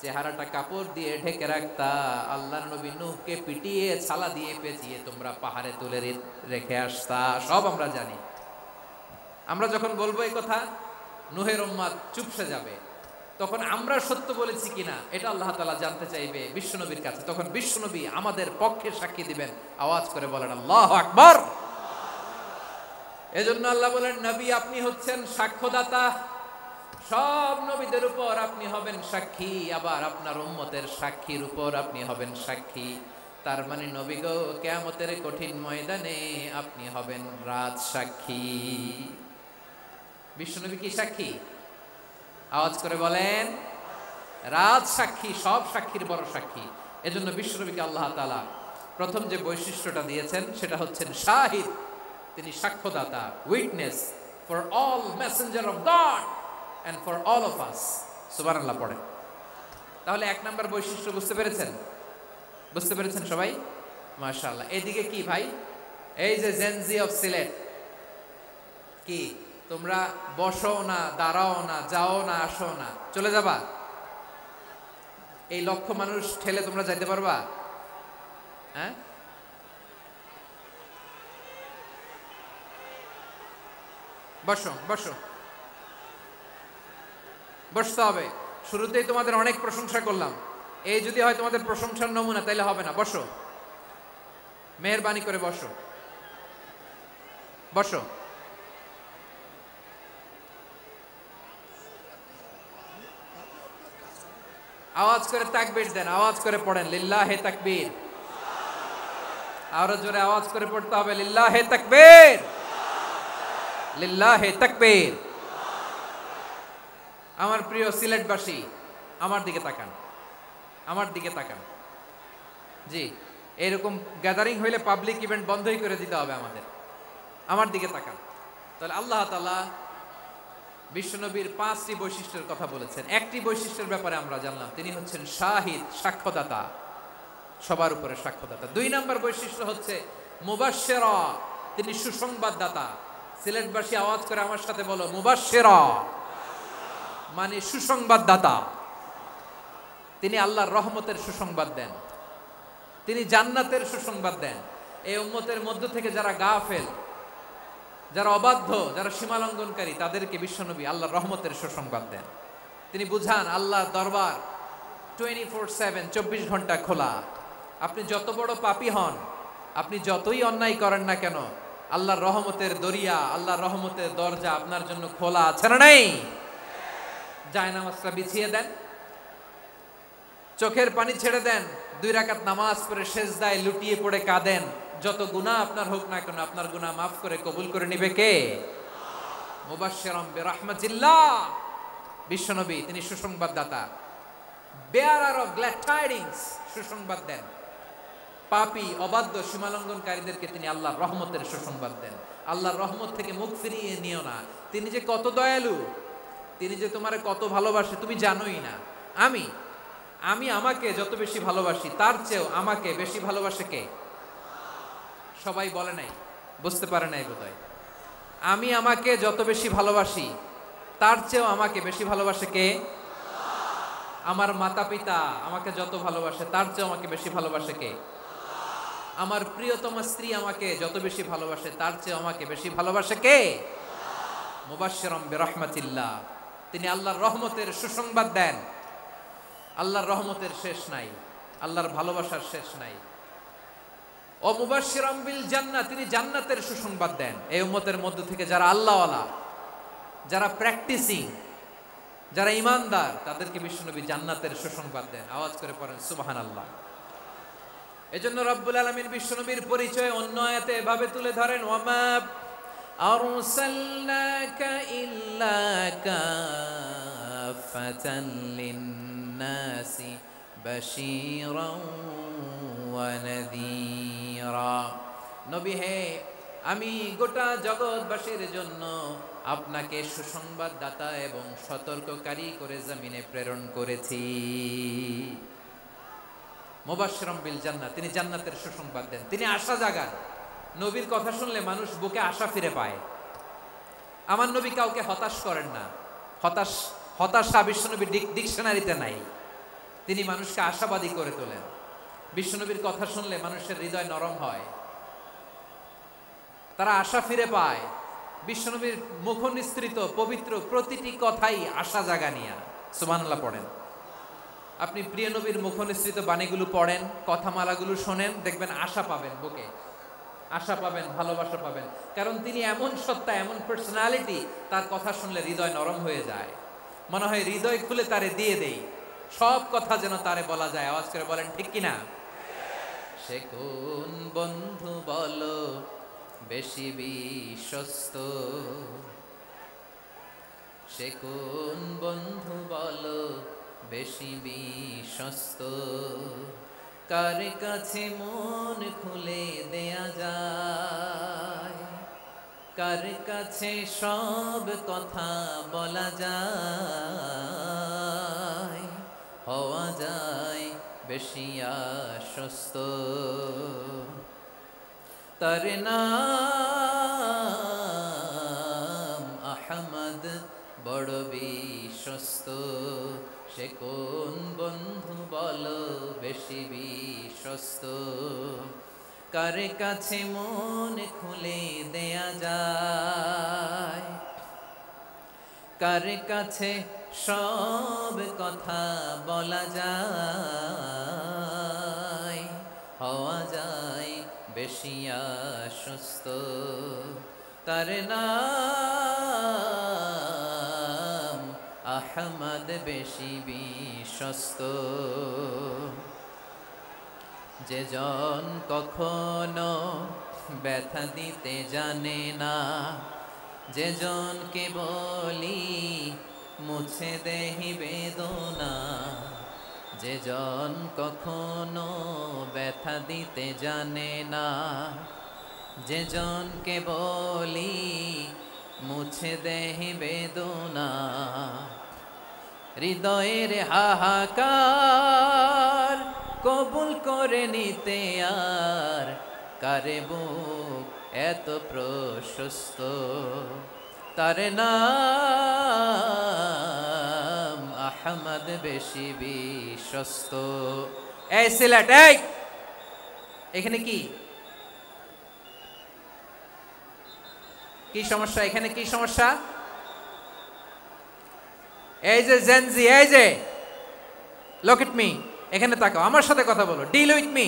চেহারাটা কাপড় দিয়ে ঢেকে রাখতা, আল্লাহর নবী নূহকে পিটিয়ে ছালা দিয়ে পেঁচিয়ে তোমরা পাহাড়ে তুলে রেখে আসতা। সব আমরা জানি। আমরা যখন বলবো এই কথা, নূহের উম্মাত চুপসে যাবে। তখন আমরা সত্য বলেছি কিনা এটা আল্লাহ তাআলা জানতে চাইবে বিশ্বনবীর কাছে। তখন বিশ্বনবী আমাদের পক্ষে সাক্ষী দিবেন। আওয়াজ করে বলেন আল্লাহু আকবার। এজন্য আল্লাহ বলেন, নবী আপনি হচ্ছেন সাক্ষ্যদাতা, সব নবীদের উপর আপনি হবেন সাক্ষী, আবার আপনার উম্মতের সাক্ষীর উপর আপনি হবেন সাক্ষী। তার মানে নবী গো, কিয়ামতের কঠিন ময়দানে আপনি হবেন রাজ সাক্ষী। বিশ্বনবী কি সাক্ষী? আওয়াজ করে বলেন, রাজ সাক্ষী, সব সাক্ষীর বড় সাক্ষী। এজন্য বিশ্বনবীকে আল্লাহ তাআলা প্রথম যে বৈশিষ্ট্যটা দিয়েছেন সেটা হচ্ছেন শাহিদ। তিনি সাক্ষ্যদাতা, witness for all messenger of God and for all of us. সুবহানাল্লাহ পড়েন। তাহলে এক নাম্বার বৈশিষ্ট্য বুঝতে পেরেছেন? বুঝতে পেরেছেন সবাই? মাশাআল্লাহ। এদিকে কি ভাই, এই যে জেনজি অফ সিলেট, কি তোমরা বসো না, দাঁড়াও না, যাও না, আসো না, চলে যাবা? এই লক্ষ মানুষ ঠেলে তোমরা যাইতে পারবা? হ্যাঁ, বসো বসো, বসতে হবে। শুরুতেই তোমাদের অনেক প্রশংসা করলাম, এই যদি হয় তোমাদের প্রশংসার নমুনা, তাইলে হবে না। বসো, মেহেরবানি করে বসো, বসো। আওয়াজ করে তাকবীর দেন, আওয়াজ করে পড়েন লিল্লাহে তাকবীর। আরো জোরে আওয়াজ করে পড়তে হবে লিল্লাহে তাকবীর, লিল্লাহে তাকবীর। আমার প্রিয় সিলেটবাসী, আমার দিকে তাকান, আমার দিকে তাকান। জি, এরকম গ্যাদারিং হইলে পাবলিক ইভেন্ট বন্ধই করে দিতে হবে আমাদের। আমার দিকে তাকান। তাহলে আল্লাহ তাআলা বিশ্বনবীর 5টি বৈশিষ্ট্যের কথা বলেছেন। একটি বৈশিষ্ট্যের ব্যাপারে আমরা জানলাম, তিনি হচ্ছেন শাহিদ, সাক্ষ্যদাতা, সবার উপরে সাক্ষ্যদাতা। 2 নম্বর বৈশিষ্ট্য হচ্ছে মুবাশশিরা, তিনি সুসংবাদদাতা। সিলেটবাসী আওয়াজ করে আমার সাথে বলো, মুবাশশিরা মানে সুসংবাদদাতা। তিনি আল্লাহর রহমতের সুসংবাদ দেন, তিনি জান্নাতের সুসংবাদ দেন। এই উম্মতের মধ্য থেকে যারা গাফেল, যারা অবাধ্য, যারা সীমালঙ্ঘনকারী, তাদেরকে বিশ্বনবী আল্লাহর রহমতের সুসংবাদ দেন। তিনি বুঝান আল্লাহর দরবার 24/7, 24 ঘন্টা খোলা। আপনি যত বড় পাপী হন, আপনি যতই অন্যায় করেন না কেন, আল্লাহর রহমতের দরিয়া, আল্লাহর রহমতের দরজা আপনার জন্য খোলা আছে না নাই? জায়নামাজটা বিছিয়ে দেন, চোখের পানি ছেড়ে দেন, 2 রাকাত নামাজ পড়ে সেজদায় লুটিয়ে পড়ে কাঁদেন। যত গুনাহ আপনার হোক না কেন, আপনার গুনাহ মাফ করে কবুল করে নিবে কে? মুবাশশিরাম বিরহমাতিল্লাহ। বিশ্বনবী তিনি সুসংবাদদাতা, বেয়ারার অফ গ্ল্যাড টাইডিংস, সুসংবাদ দেন। পাপী, অবাধ্য, সীমালঙ্ঘনকারীদেরকে তিনি আল্লাহর রহমতের সুসংবাদ দেন। আল্লাহর রহমত থেকে মুখ ফিরিয়ে নিও না। তিনি যে কত দয়ালু, তিনি যে তোমারে কত ভালোবাসে তুমি জানোই না। আমি আমাকে যত বেশি ভালোবাসি, তার চেয়েও আমাকে বেশি ভালোবাসে কে? সবাই বলে নাই, বুঝতে পারে নাই বোধহয়। আমি আমাকে যত বেশি ভালোবাসি, তার চেয়েও আমাকে বেশি ভালোবাসে কে? আমার মাতা পিতা আমাকে যত ভালোবাসে, তার চেয়েও আমাকে বেশি ভালোবাসে কে? আমার প্রিয়তমা স্ত্রী আমাকে যত বেশি ভালোবাসে, তার চেয়েও আমাকে বেশি ভালোবাসে কে? মুবাশশিরাম বিরহমাতিল্লাহ, তিনি আল্লাহর রহমতের সুসংবাদ দেন। আল্লাহর রহমতের শেষ নাই, আল্লাহর ভালোবাসার শেষ নাই। ও মুবাশশিরাম বিল জান্নাহ, তিনি জান্নাতের সুসংবাদ দেন। এই উম্মতের মধ্য থেকে যারা আল্লাহওয়ালা, যারা প্র্যাকটিসিং, যারা ইমানদার, তাদেরকে বিশ্বনবী জান্নাতের সুসংবাদ দেন। আওয়াজ করে পড়েন সুবহানাল্লাহ। এজন্য রব্বুল আলামিন বিশ্বনবীর পরিচয় অন্য আয়াতে এভাবে তুলে ধরেন, ওয়ামা আরসালনাকা ইল্লা কাফাতান লিন-নাসি বাশীরাও ওয়া নাযীরা। নবী হে, আমি গোটা জগৎবাসীর জন্য আপনাকে সুসংবাদদাতা এবং সতর্ককারী করে জমিনে প্রেরণ করেছি। মুবাশশিরাম বিল জান্নাহ, তিনি জান্নাতের সুসংবাদ দেন, তিনি আশা জাগান। নবীর কথা শুনলে মানুষ বুকে আশা ফিরে পায়। আমার নবী কাউকে হতাশ করেন না। হতাশা বিশ্বনবীর ডিকশনারিতে নাই। তিনি মানুষকে আশাবাদী করে তোলেন। বিশ্বনবীর কথা শুনলে মানুষের হৃদয় নরম হয়, তারা আশা ফিরে পায়। বিশ্বনবীর মুখ নিঃসৃত পবিত্র প্রতিটি কথাই আশা জাগানিয়া। সুবহানাল্লাহ পড়েন। আপনি প্রিয় নবীর মুখ নিঃসৃত বাণীগুলো পড়েন, কথামালাগুলো শোনেন, দেখবেন আশা পাবেন, বুকে আশা পাবেন, ভালোবাসা পাবেন। কারণ তিনি এমন সত্তা, এমন পার্সোনালিটি, তার কথা শুনলে হৃদয় নরম হয়ে যায়। মনে হয় হৃদয় খুলে তারে দিয়ে দেই, সব কথা যেন তারে বলা যায়। আওয়াজ করে বলেন ঠিক কিনা? সে কোন বন্ধু বলো বেশি বিশ্বস্ত, সে কোন বন্ধু বলো বেশি বিশ্বস্ত, কার কাছে মন খুলে দেয়া যায়, কার কাছে সব কথা বলা যায়, হওয়া যায় বেশি আশ্বস্ত। তার নাম আহমদ, বড় বিশ্বস্ত। সে কোন বন্ধু বলো বেশি বিশ্বস্ত, কার কাছে মন খুলে দেয়া যায়, কার কাছে সব কথা বলা যায়, হওয়া যায় বেশি আশ্বস্ত। তার নাম আহমদ, বেশি বিশ্বস্ত। যে জন কখনো ব্যথা দিতে জানে না, যে জনকে বলি মুছে দেহি বেদনা, যে জন কখনো ব্যথা দিতে জানে না, যে জনকে বলি মুছে দেহি বেদনা, হৃদয়ের হাহাকার কবুল করে নিতে আর কারে বুক এত প্রশস্ত। তার নাম আহমদ, বেশি বিশ্বস্ত। এই সিলেট, এই এখানে কি কি সমস্যা? এখানে কি সমস্যা? এই যে জেনজি, এই যে লুক এট মি, এখানে তাকাও, আমার সাথে কথা বলো, ডিল উইথ মি।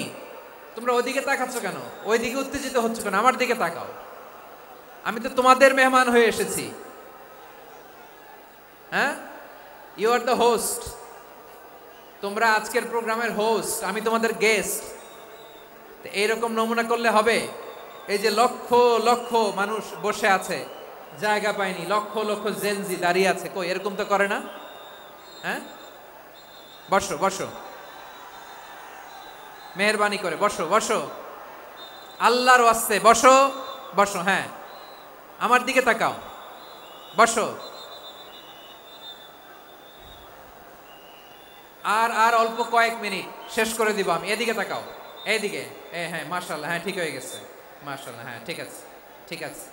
তোমরা ওইদিকে তাকাচ্ছ কেন? ওইদিকে উত্তেজিত হচ্ছ কেন? আমার দিকে তাকাও। আমি তো তোমাদের মেহমান হয়ে এসেছি। হ্যাঁ, ইউ আর দ্য হোস্ট। তোমরা আজকের প্রোগ্রামের হোস্ট, আমি তোমাদের গেস্ট। এইরকম নমুনা করলে হবে? এই যে লক্ষ লক্ষ মানুষ বসে আছে, জায়গা পায়নি, লক্ষ লক্ষ জেনজি দাঁড়িয়ে আছে, কই এরকম তো করে না? হ্যাঁ, বসো বসো, মেহরবানি করে বসো বসো, আল্লাহর ওয়াস্তে বসো বসো। হ্যাঁ, আমার দিকে তাকাও, বসো। আর আর অল্প কয়েক মিনিট, শেষ করে দিব আমি। এদিকে তাকাও, এইদিকে। হ্যাঁ, মাশাআল্লাহ, হ্যাঁ ঠিক হয়ে গেছে, মাশাআল্লাহ, হ্যাঁ ঠিক আছে, ঠিক আছে।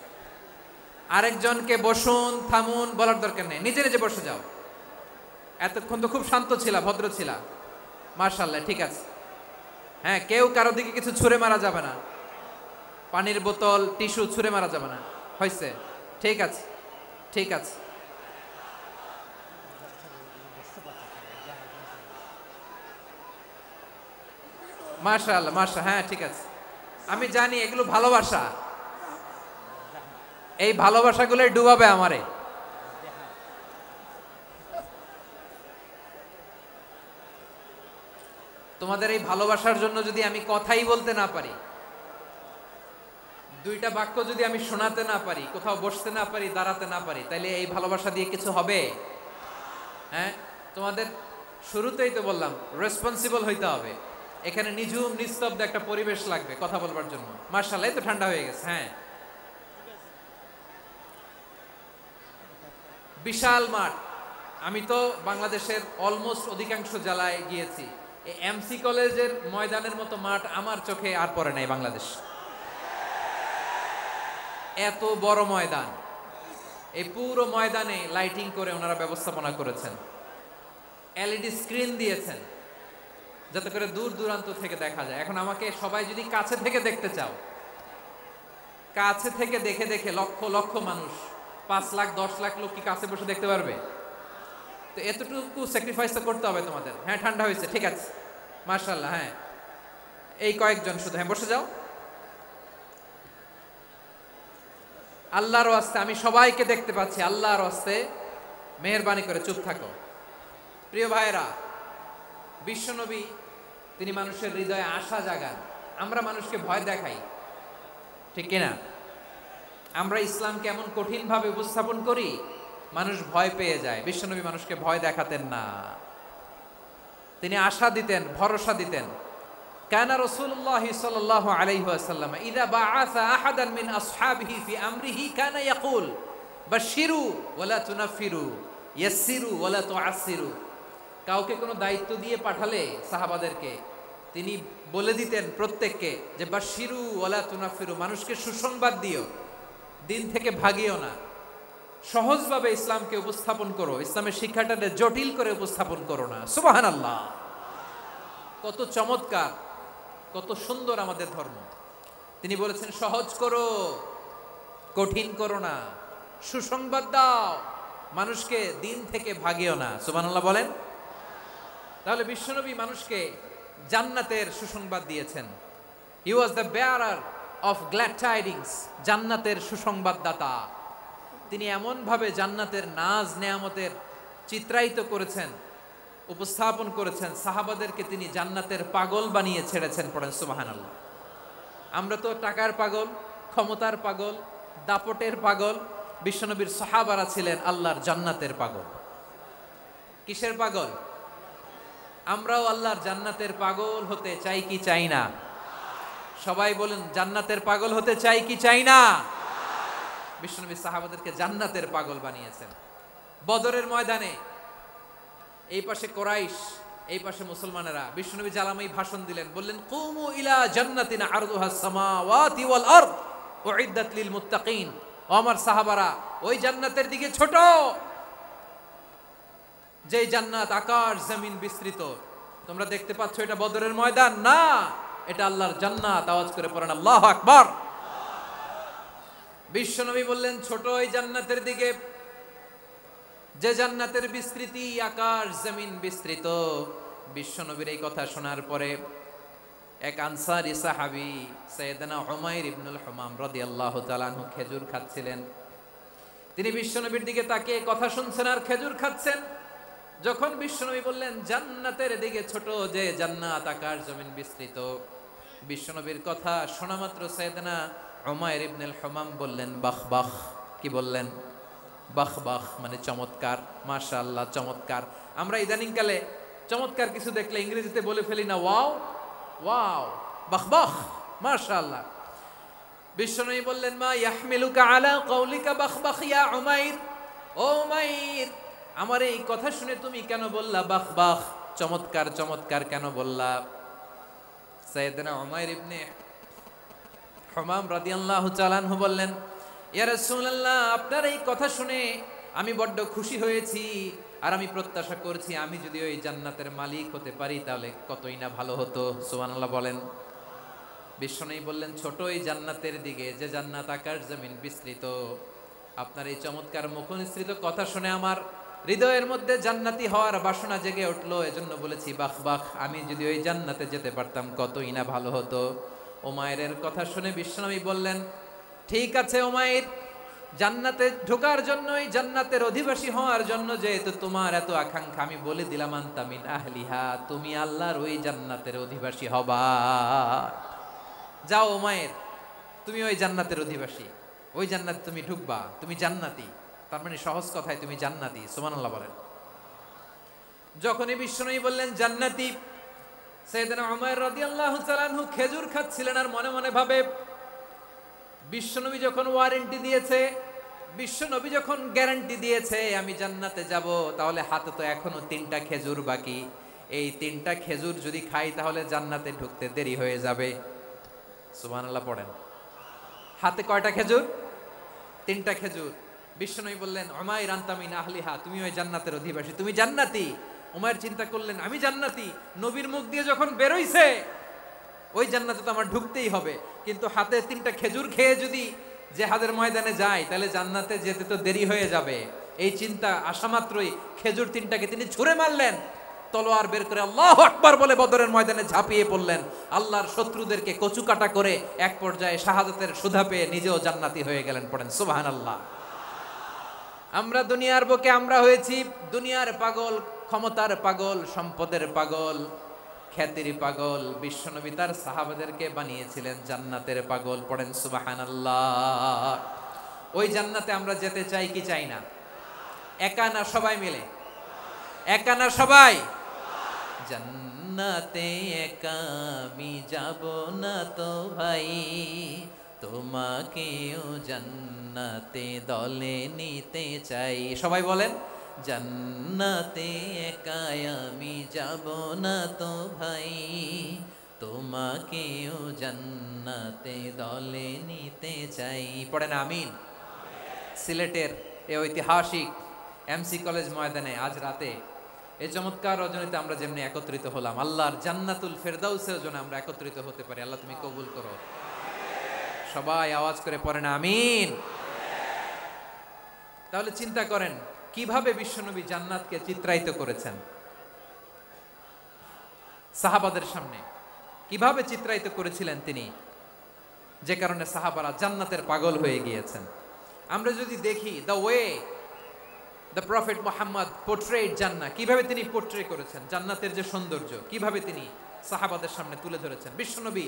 আরেকজনকে বসুন, থামুন বলার দরকার নেই, নিজে নিজে বসে যাও। এতক্ষণ তো খুব শান্ত ছিলা, ভদ্র ছিলা, মাশাআল্লাহ, ঠিক আছে। হ্যাঁ, কেউ কারো দিকে কিছু ছুঁড়ে মারা যাবে না, পানির বোতল, টিস্যু ছুঁড়ে মারা যাবে না, হয়েছে? ঠিক আছে, ঠিক আছে। মাশাআল্লাহ, হ্যাঁ ঠিক আছে। আমি জানি এগুলো ভালোবাসা, এই ভালোবাসাগুলো ডুবাবে আমারে। তোমাদের এই ভালোবাসার জন্য যদি আমি কথাই বলতে না পারি, দুইটা বাক্য যদি আমি শোনাতে না পারি, কোথাও বসতে না পারি, দাঁড়াতে না পারি, তাহলে এই ভালোবাসা দিয়ে কিছু হবে? হ্যাঁ, তোমাদের শুরুতেই তো বললাম রেসপন্সিবল হইতে হবে। এখানে নিঝুম নিস্তব্ধ একটা পরিবেশ লাগবে কথা বলবার জন্য। মাশাআল্লাহ, তো ঠান্ডা হয়ে গেছে। হ্যাঁ, বিশাল মাঠ। আমি তো বাংলাদেশের অলমোস্ট অধিকাংশ জেলায় গিয়েছি, এমসি কলেজের ময়দানের মতো মাঠ আমার চোখে আর পড়ে নাই বাংলাদেশ। এত বড় ময়দান, এই পুরো ময়দানে লাইটিং করে ওনারা ব্যবস্থাপনা করেছেন, এলইডি স্ক্রিন দিয়েছেন যাতে করে দূর দূরান্ত থেকে দেখা যায়। এখন আমাকে সবাই যদি কাছে থেকে দেখতে চাও, কাছে থেকে দেখে দেখে লক্ষ লক্ষ মানুষ, 5 লাখ 10 লাখ লোক কি কাছে বসে দেখতে পারবে? তো এতটুকু স্যাক্রিফাইস তো করতে হবে তোমাদের। হ্যাঁ, ঠান্ডা হয়েছে, ঠিক আছে, মাশাআল্লাহ। হ্যাঁ, এই কয়েকজন শুধু, হ্যাঁ বসে যাও। আল্লাহর ওয়াস্তে আমি সবাইকে দেখতে পাচ্ছি, আল্লাহর ওয়াস্তে মেহেরবানি করে চুপ থাকো। প্রিয় ভাইরা, বিশ্বনবী তিনি মানুষের হৃদয়ে আশা জাগান। আমরা মানুষকে ভয় দেখাই, ঠিক কিনা? আমরা ইসলামকে এমন কঠিন ভাবে উপস্থাপন করি, মানুষ ভয় পেয়ে যায়। বিশ্বনবী মানুষকে ভয় দেখাতেন না, তিনি আশা দিতেন, ভরসা দিতেন। কানা রাসূলুল্লাহ সাল্লাল্লাহু আলাইহি ওয়াসাল্লাম ইযা বাআসা আহাদান মিন আসহাবিহি ফি আমরিহি কানা ইয়াকুল বাশশিরু ওয়ালা তুনাফিরু ইয়াসসিরু ওয়ালা তুআসসিরু। কাউকে কোনো দায়িত্ব দিয়ে পাঠালে সাহাবাদেরকে তিনি বলে দিতেন প্রত্যেককে যে বাশশিরু ওয়ালা তুনাফিরু, মানুষকে সুসংবাদ দিও, দিন থেকে ভাগিও না, সহজভাবে ইসলামকে উপস্থাপন করো, ইসলামের শিক্ষাটাকে জটিল করে উপস্থাপন করো না। সুবহানাল্লাহ, কত চমৎকার, কত সুন্দর আমাদের ধর্ম। তিনি বলেছেন সহজ করো, কঠিন করো না, সুসংবাদ দাও, মানুষকে দিন থেকে ভাগিও না। সুবহানাল্লাহ বলেন। তাহলে বিশ্বনবী মানুষকে জান্নাতের সুসংবাদ দিয়েছেন। He was the bearer of glad tidings, জান্নাতের সুসংবাদদাতা। তিনি এমনভাবে জান্নাতের নাজ নেয়ামতের চিত্রায়িত করেছেন, উপস্থাপন করেছেন, সাহাবাদেরকে তিনি জান্নাতের পাগল বানিয়ে ছেড়েছেন। পড়েন সুবহানাল্লাহ। আমরা তো টাকার পাগল, ক্ষমতার পাগল, দাপটের পাগল। বিশ্বনবীর সাহাবারা ছিলেন আল্লাহর জান্নাতের পাগল। কিসের পাগল? আমরাও আল্লাহর জান্নাতের পাগল হতে চাই কি চাই না? সবাই বলেন, জান্নাতের পাগল হতে চাই কি চাই না? বিশ্বনবী সাহাবাদেরকে জান্নাতের পাগল বানিয়েছেন। বদরের ময়দানে এই পাশে কোরাইশ, এই পাশে মুসলমানেরা, বিশ্বনবী জালামাই ভাষণ দিলেন, বললেন কুমু ইলা জান্নাতিন আরদুহাস সামাওয়াতি ওয়াল আরদ উইদ্দাত লিল মুত্তাকিন। ও আমার সাহাবারা, ওই জান্নাতের দিকে ছোট, যে জান্নাত আকাশ জমিন বিস্তৃত। তোমরা দেখতে পাচ্ছ এটা বদরের ময়দান না, এটা আল্লাহর জান্নাত। আওয়াজ করে পড়েন আল্লাহু আকবার। বিশ্বনবী বললেন ছোট ওই জান্নাতের দিকে, যে জান্নাতের বিস্তৃতি আকাশ জমিন বিস্তৃত। বিশ্বনবীর এই কথা শোনার পরে এক আনসারী সাহাবী সাইয়েদনা উমাইর ইবনুল হুমাম রাদিয়াল্লাহু তাআলা আনহু খেজুর খাচ্ছিলেন। তিনি বিশ্বনবীর দিকে তাকিয়ে কথা শুনছেন আর খেজুর খাচ্ছেন। যখন বিশ্বনবী বললেন জান্নাতের দিকে ছোট, যে জান্নাত আকাশ জমিন বিস্তৃত, বিশ্বনবীর কথা শোনা মাত্র সাইয়েদনা উমাইর ইবনুল হুমাম বললেন বাহ বাহ। কি বললেন? বাহ বাহ, মানে চমৎকার, মাশাআল্লাহ, চমৎকার। আমরা ইদানিংকালে চমৎকার কিছু দেখলে ইংরেজিতে বলে ফেলি না, ওয়াও ওয়াও, বাহ বাহ, মাশাআল্লাহ। বিশ্বনবী বললেন মা ইয়াহমিলুকা আলা কওলিকা বাহ বাহ ইয়া উমাইর। ও উমাইর, আমার এই কথা শুনে তুমি কেন বললা বাহ বাহ, চমৎকার চমৎকার কেন বললা? সাইয়েদনা উমাইর ইবনে হুমাম রাদিয়াল্লাহু তাআলা আনহু বললেন ইয়া রাসূলুল্লাহ, আপনার এই কথা শুনে আমি বড্ড খুশি হয়েছি, আর আমি প্রত্যাশা করছি আমি যদি ওই জান্নাতের মালিক হতে পারি তাহলে কতই না ভালো হতো। সুবহানাল্লাহ বলেন। বিশ্বনবী বললেন ছোট এই জান্নাতের দিকে, যে জান্নাত আকাশ জমিন বিস্তৃত। আপনার এই চমৎকার মুখনিসৃত কথা শুনে আমার হৃদয়ের মধ্যে জান্নাতি হওয়ার বাসনা জেগে উঠলো, এজন্য বলেছি বাহ বাহ, আমি যদি ওই জান্নাতে যেতে পারতাম কতই না ভালো হতো। উমাইরের কথা শুনে বিশ্বনবী বললেন ঠিক আছে উমাইর, জান্নাতে ঢোকার জন্যই, জান্নাতের অধিবাসী হওয়ার জন্য যেহেতু তোমার এত আকাঙ্ক্ষা, আমি বলে দিলাম আনতা মিন আহলিহা, তুমি আল্লাহর ওই জান্নাতের অধিবাসী হবা। যাও উমাইর, তুমি ওই জান্নাতের অধিবাসী, ওই জান্নাতে তুমি ঢুকবা, তুমি জান্নাতি। তার মানে সহজ কথায় তুমি জান্নাতি। সুবহানাল্লাহ বলেন। যখনই বিশ্বনবী বললেন জান্নাতি, সাইয়েদনা উমাইর রাদিয়াল্লাহু তাআলা আনহু খেজুর খাচ্ছিলেন আর মনে মনে ভাবে বিশ্বনবী যখন ওয়ারেন্টি দিয়েছে, বিশ্বনবী যখন গ্যারান্টি দিয়েছে আমি জান্নাতে যাব, তাহলে হাতে তো এখনো 3টা খেজুর বাকি। এই 3টা খেজুর যদি খাই তাহলে জান্নাতে ঢুকতে দেরি হয়ে যাবে। সুবহানাল্লাহ পড়েন। হাতে কয়টা খেজুর? তিনটা খেজুর। বিশ্বনবী বললেন উমাইর আনতা মিন আহলিহা, তুমি ওই জান্নাতের অধিবাসী, তুমি জান্নাতি। উমাইর চিন্তা করলেন আমি জান্নাতি, নবীর মুখ দিয়ে যখন বেরোইছে ওই জান্নাতে তো আমার ঢুকতেই হবে, কিন্তু হাতে তিনটা খেজুর খেয়ে যদি জিহাদের ময়দানে যাই তাহলে জান্নাতে যেতে তো দেরি হয়ে যাবে। এই চিন্তা আসা মাত্রই খেজুর তিনটাকে তিনি ছুঁড়ে মারলেন, তলোয়ার বের করে আল্লাহু আকবার বলে বদরের ময়দানে ঝাঁপিয়ে পড়লেন। আল্লাহর শত্রুদেরকে কচুকাটা করে এক পর্যায়ে শাহাদাতের সুধা পেয়ে নিজেও জান্নাতি হয়ে গেলেন। পড়েন সুবহানাল্লাহ। আমরা দুনিয়ার বুকে আমরা হয়েছি দুনিয়ার পাগল, ক্ষমতার পাগল, সম্পদের পাগল, খ্যাতির পাগল। বিশ্বনবী তার সাহাবাদেরকে বানিয়েছিলেন জান্নাতের পাগল। পড়েন সুবহানাল্লাহ। ওই জান্নাতে আমরা যেতে চাই কি চাই না? একা না সবাই মিলে? একা না সবাই? জান্নাতে একা আমি যাব না তো ভাই, তোমাকেও জান্নাতে দলে নিতে চাই। সবাই বলেন জান্নাতে একা আমি যাব না তো ভাই, তোমাকেও জান্নাতে দলে নিতে চাই। পড়েন আমিন। সিলেটের এই ঐতিহাসিক এমসি কলেজ ময়দানে আজ রাতে এই চমৎকার রজনীতে আমরা যেমনি একত্রিত হলাম, আল্লাহর জান্নাতুল ফেরদাউসেও যেন আমরা একত্রিত হতে পারি। আল্লাহ তুমি কবুল করো। সবাই আওয়াজ করে পড়েন আমিন। তাহলে চিন্তা করেন কিভাবে বিশ্বনবী জান্নাতকে চিত্রায়িত করেছেন সাহাবাদের সামনে, কিভাবে চিত্রায়িত করেছিলেন তিনি, যে কারণে সাহাবারা জান্নাতের পাগল হয়ে গিয়েছেন। আমরা যদি দেখি the way the prophet Muhammad portrait জান্নাত, কিভাবে তিনি পোর্ট্রে করেছেন জান্নাতের যে সৌন্দর্য, কিভাবে তিনি সাহাবাদের সামনে তুলে ধরেছেন। বিশ্বনবী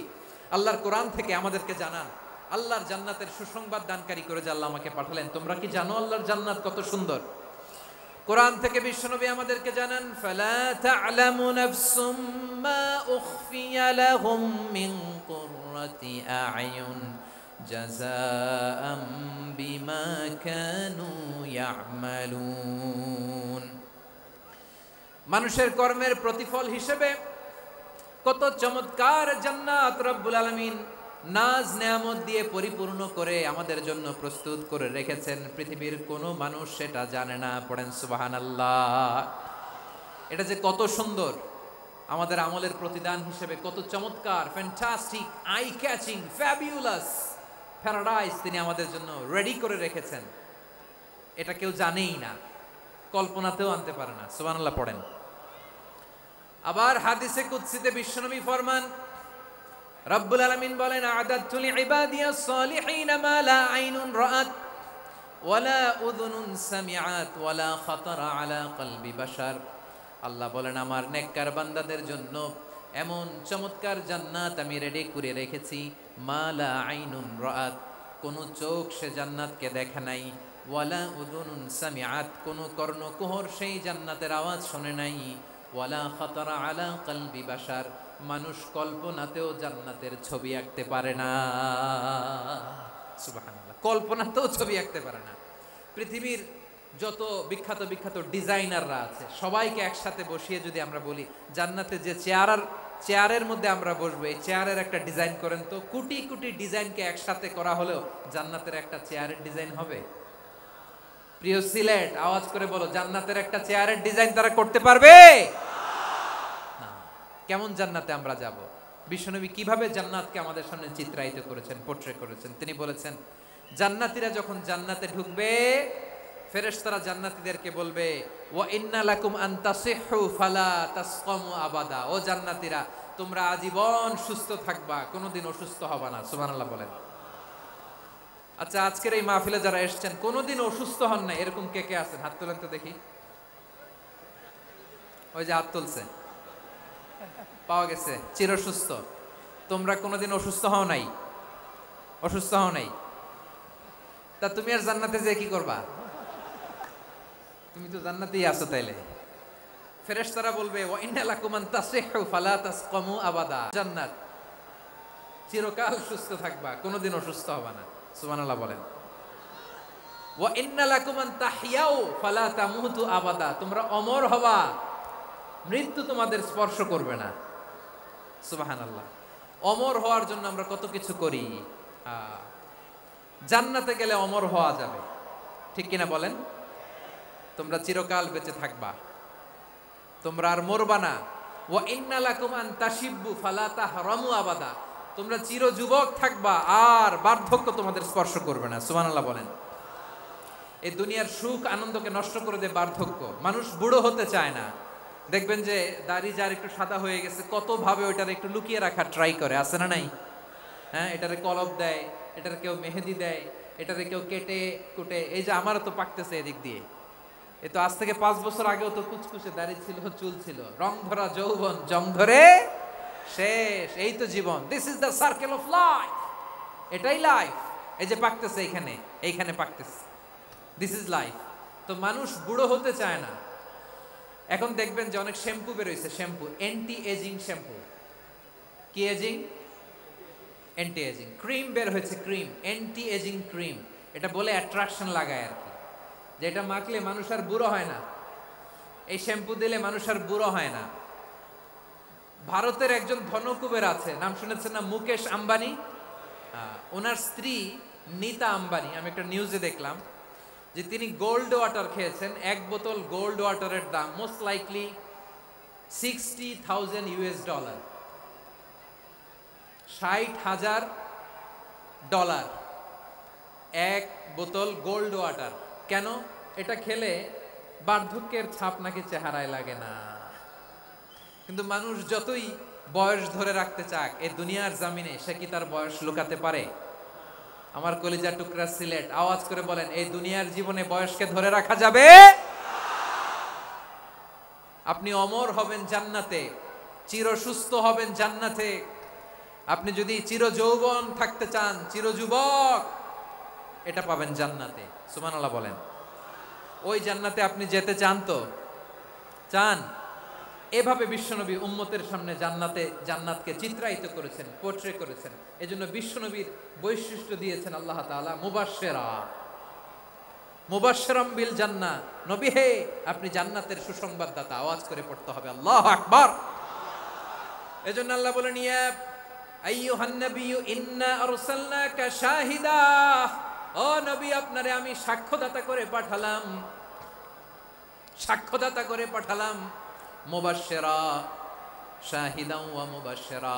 আল্লাহর কোরআন থেকে আমাদেরকে জানান আল্লাহর জান্নাতের সুসংবাদ দানকারী করে যে আল্লাহ আমাকে পাঠালেন। তোমরা কি জানো আল্লাহর জান্নাত কত সুন্দর? কোরআন থেকে বিশ্বনবী আমাদেরকে জানান ফালা তা'লামু নাফসুম মা উখফিয়া লাহুম মিন কুররাতি আ'য়ুন জাযাআম বিমা কানু ইয়া'মালুন। মানুষের কর্মের প্রতিফল হিসেবে কত চমৎকার জান্নাত রব্বুল আলামিন নাজ নেয়ামত দিয়ে পরিপূর্ণ করে আমাদের জন্য প্রস্তুত করে রেখেছেন। পৃথিবীর কোনো মানুষ সেটা জানে না। পড়েন সুবহানাল্লাহ। এটা যে কত সুন্দর, আমাদের আমলের প্রতিদান হিসেবে কত চমৎকার, fantastic, eye catching, fabulous paradise তিনি আমাদের জন্য রেডি করে রেখেছেন। এটা কেউ জানেই না, কল্পনাতেও আনতে পারে না। সুবহানাল্লাহ পড়েন। আবার হাদিসে কুদসিতে বিশ্বনবী ফরমান, রব্বুল আলামিন বলেন আ'দাতু লিইবাদিয়াস সালিহিন মা লা আইনুন রাআত ওয়ালা উযুনুন সামিআত ওয়ালা খাতারা আলা কলবি বাশার। আল্লাহ বলেন আমার নেককার বান্দাদের জন্য এমন চমৎকার জান্নাত আমি রেডি করে রেখেছি, মা লা আইনুন রাআত, কোন চোখ সে জান্নাতকে দেখে নাই, ওয়ালা উযুনুন সামিআত, কোন কর্ণকুহর সেই জান্নাতের আওয়াজ শুনে নাই, ওয়ালা খাতারা আলা কলবি বাশার, মানুষ কল্পনাতেও জান্নাতের ছবি আঁকতে পারে না। সুবহানাল্লাহ, কল্পনাতেও ছবি আঁকতে পারে না। পৃথিবীর যত বিখ্যাত বিখ্যাত ডিজাইনাররা আছে সবাইকে একসাথে বসিয়ে যদি আমরা বলি জান্নাতে যে চেয়ারের মধ্যে আমরা বসবো, এই চেয়ারের একটা ডিজাইন করেন তো, কোটি কোটি ডিজাইনকে একসাথে করা হলেও জান্নাতের একটা চেয়ারের ডিজাইন হবে? প্রিয় সিলেট আওয়াজ করে বলো, জান্নাতের একটা চেয়ারের ডিজাইন তারা করতে পারবে না। কেমন জান্নাতে আমরা যাব? বিশ্বনবী কিভাবে জান্নাতকে আমাদের সামনে চিত্রায়িত করেছেন, পোর্ট্রে করেছেন। তিনি বলেছেন জান্নাতীরা যখন জান্নাতে ঢুকবে ফেরেশতারা জান্নাতীদেরকে বলবে ওয়া ইন্না লাকুম আন তাসিহু ফালা তাসকামু আবাদা, ও জান্নাতীরা তোমরা আজীবন সুস্থ থাকবা, কোনোদিন অসুস্থ হবা না। সুবহানাল্লাহ বলেন। আচ্ছা, আজকের এই মাহফিলে যারা এসেছেন কোনোদিন অসুস্থ হন না এরকম কে কে আছেন? হাত তোলেন তো দেখি। ওই যে হাত তুলছে, পাওয়া গেছে, চির সুস্থ। তোমরা কোনোদিন অসুস্থ হও নাই? অসুস্থ হও নাই? তা তুমি আর জান্নাতে যে কি করবা? তুমি তো জান্নাতেই আছো। তাইলে ফেরেশতারা বলবে ওয়া ইন্না লাকুম আন তাসিহু ফালা তাসকামু আবাদা, জান্নাত চিরকাল সুস্থ থাকবা, কোনোদিন অসুস্থ হবা না। সুবহানাল্লাহ বলেন। ওয়া ইন্না লাকুম আন তাহইয়াউ ফালা তামুতু আবাদা, তোমরা অমর হবা, মৃত্যু তোমাদের স্পর্শ করবে না। সুবহানাল্লাহ। অমর হওয়ার জন্য আমরা কত কিছু করি। জান্নাতে গেলে অমর হওয়া যাবে, ঠিক কিনা বলেন? তোমরা চিরকাল বেঁচে থাকবা, তোমরা আর মরবা না। ওয়া ইন্না লাকুম আন তাশিব্বু ফালা তাহরামু আবাদা, তোমরা চির যুবক থাকবা, আর বার্ধক্য তোমাদের স্পর্শ করবে না। সুবহানাল্লাহ বলেন। এই দুনিয়ার সুখ আনন্দকে নষ্ট করে দেয় বার্ধক্য। মানুষ বুড়ো হতে চায় না। দেখবেন যে দাড়ি যার একটু সাদা হয়ে গেছে, কত ভাবে ওইটার একটু লুকিয়ে রাখার ট্রাই করে, আছে না নাই? হ্যাঁ, এটারে কলপ দেয়, এটার কেউ মেহেদি দেয়, এটারে কেউ কেটে কুটে। এই যে আমারও তো পাকতেছে এদিক দিয়ে, এ তো আজ থেকে 5 বছর আগেও তো কুচকুচে দাড়ি ছিল, চুল ছিল, রং ধরা যৌবন জং ধরে শেষ। এই তো জীবন, this is the circle of life, এটাই লাইফ। এই যে পাকতেছে এইখানে, এইখানে পাকতেছে, দিস ইজ লাইফ। তো মানুষ বুড়ো হতে চায় না। এখন দেখবেন যে অনেক শ্যাম্পু বেরোইছে, শ্যাম্পু অ্যান্টি এজিং শ্যাম্পু। কি এজিং? Anti aging. ক্রিম বের হয়েছে, ক্রিম অ্যান্টি এজিং ক্রিম। এটা বলে অ্যাট্রাকশন লাগায় আর কি, যে এটা মাখলে মানুষ আর বুড়ো হয় না, এই শ্যাম্পু দিলে মানুষ আর বুড়ো হয় না। ভারতের একজন ধনকুবের আছে, নাম শুনেছেন না? মুকেশ আম্বানি। ওনার স্ত্রী নীতা আম্বানি, আমি একটা নিউজে দেখলাম যে তিনি গোল্ড ওয়াটার খেয়েছেন। এক বোতল গোল্ড ওয়াটারের দাম মোস্ট লাইকলি $60,000, $60,000 এক বোতল গোল্ড ওয়াটার। কেন? এটা খেলে বার্ধক্যের ছাপ নাকি চেহারায় লাগে না। কিন্তু মানুষ যতই বয়স ধরে রাখতে চাক এই দুনিয়ার জামিনে, সে কি তার বয়স লুকাতে পারে? আমার কলিজা টুকরা সিলেট, আওয়াজ করে বলেন, এই দুনিয়ার জীবনে বয়সকে ধরে রাখা যাবে? আপনি অমর হবেন জান্নাতে, চির সুস্থ হবেন জান্নাতে। আপনি যদি চির যৌবন থাকতে চান, চির যুবক, এটা পাবেন জান্নাতে। সুবহানাল্লাহ বলেন। ওই জান্নাতে আপনি যেতে চান তো? চান? এভাবে বিশ্বনবী উম্মতের সামনে জান্নাতকে চিত্রায়িত করেছেন, পোর্ট্রে করেছেন। এজন্য বিশ্বনবীর বৈশিষ্ট্য দিয়েছেন আল্লাহ তাআলা মুবাশশিরাম বিল জান্নাহ। নবী হে, আপনি জান্নাতের সুসংবাদদাতা। আওয়াজ করে পড়তে হবে আল্লাহু আকবার। এজন্য আল্লাহ বলেন, ইয়া আইয়ুহান নাবিয়্যু ইন্না আরসালনাকা শাহিদা, ও নবী, আপনারে আমি সাক্ষ্যদাতা করে পাঠালাম, সাক্ষ্যদাতা করে পাঠালাম। মুবাশশিরা, শাহিদাও ওয়া মুবাশশিরা,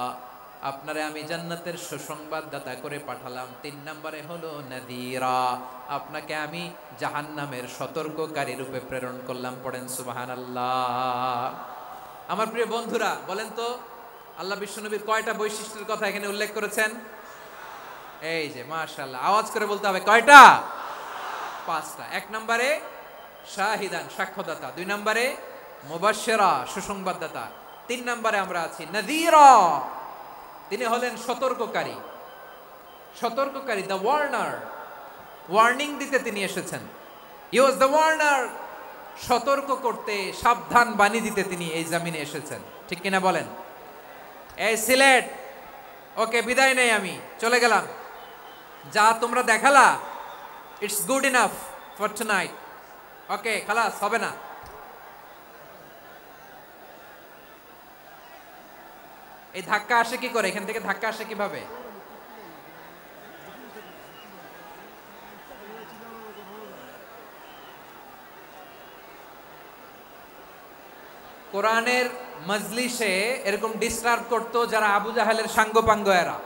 আপনারে আমি জান্নাতের সুসংবাদদাতা করে পাঠালাম। 3 নম্বরে হলো নাযীরা, আপনাকে আমি জাহান্নামের সতর্ককারী রূপে প্রেরণ করলাম। পড়েন সুবহানাল্লাহ। আমার প্রিয় বন্ধুরা, বলেন তো আল্লাহ বিশ্বনবীর কয়টা বৈশিষ্ট্যের কথা এখানে উল্লেখ করেছেন? এই যে মাশাআল্লাহ, আওয়াজ করে বলতে হবে, কয়টা? 5টা। 1 নম্বরে শাহিদান, সাক্ষ্যদাতা। 2 নম্বরে মুবাশশিরা, সুসংবাদদাতা। 3 নম্বরে আমরা আছি নাযীরা, তিনি হলেন সতর্ককারী। সতর্ককারী, দ্য ওয়ার্নার, ওয়ার্নিং দিতে তিনি এসেছেন। হি ওয়াজ দ্য ওয়ার্নার, সতর্ক করতে, সাবধান বাণী দিতে তিনি এই জমিনে এসেছেন। ঠিক কিনা বলেন? এই সিলেট, ওকে, বিদায় নেই, আমি চলে গেলাম। যা তোমরা দেখালা, it's good enough for tonight. Okay, খালাস, হবে না। এই ধাক্কা আসে কি করে? এখান থেকে ধাক্কা আসে কিভাবে? কোরআনের মজলিসে এরকম ডিস্টার্ব করতো যারা আবু জাহেলের সাঙ্গপাঙ্গ এরা।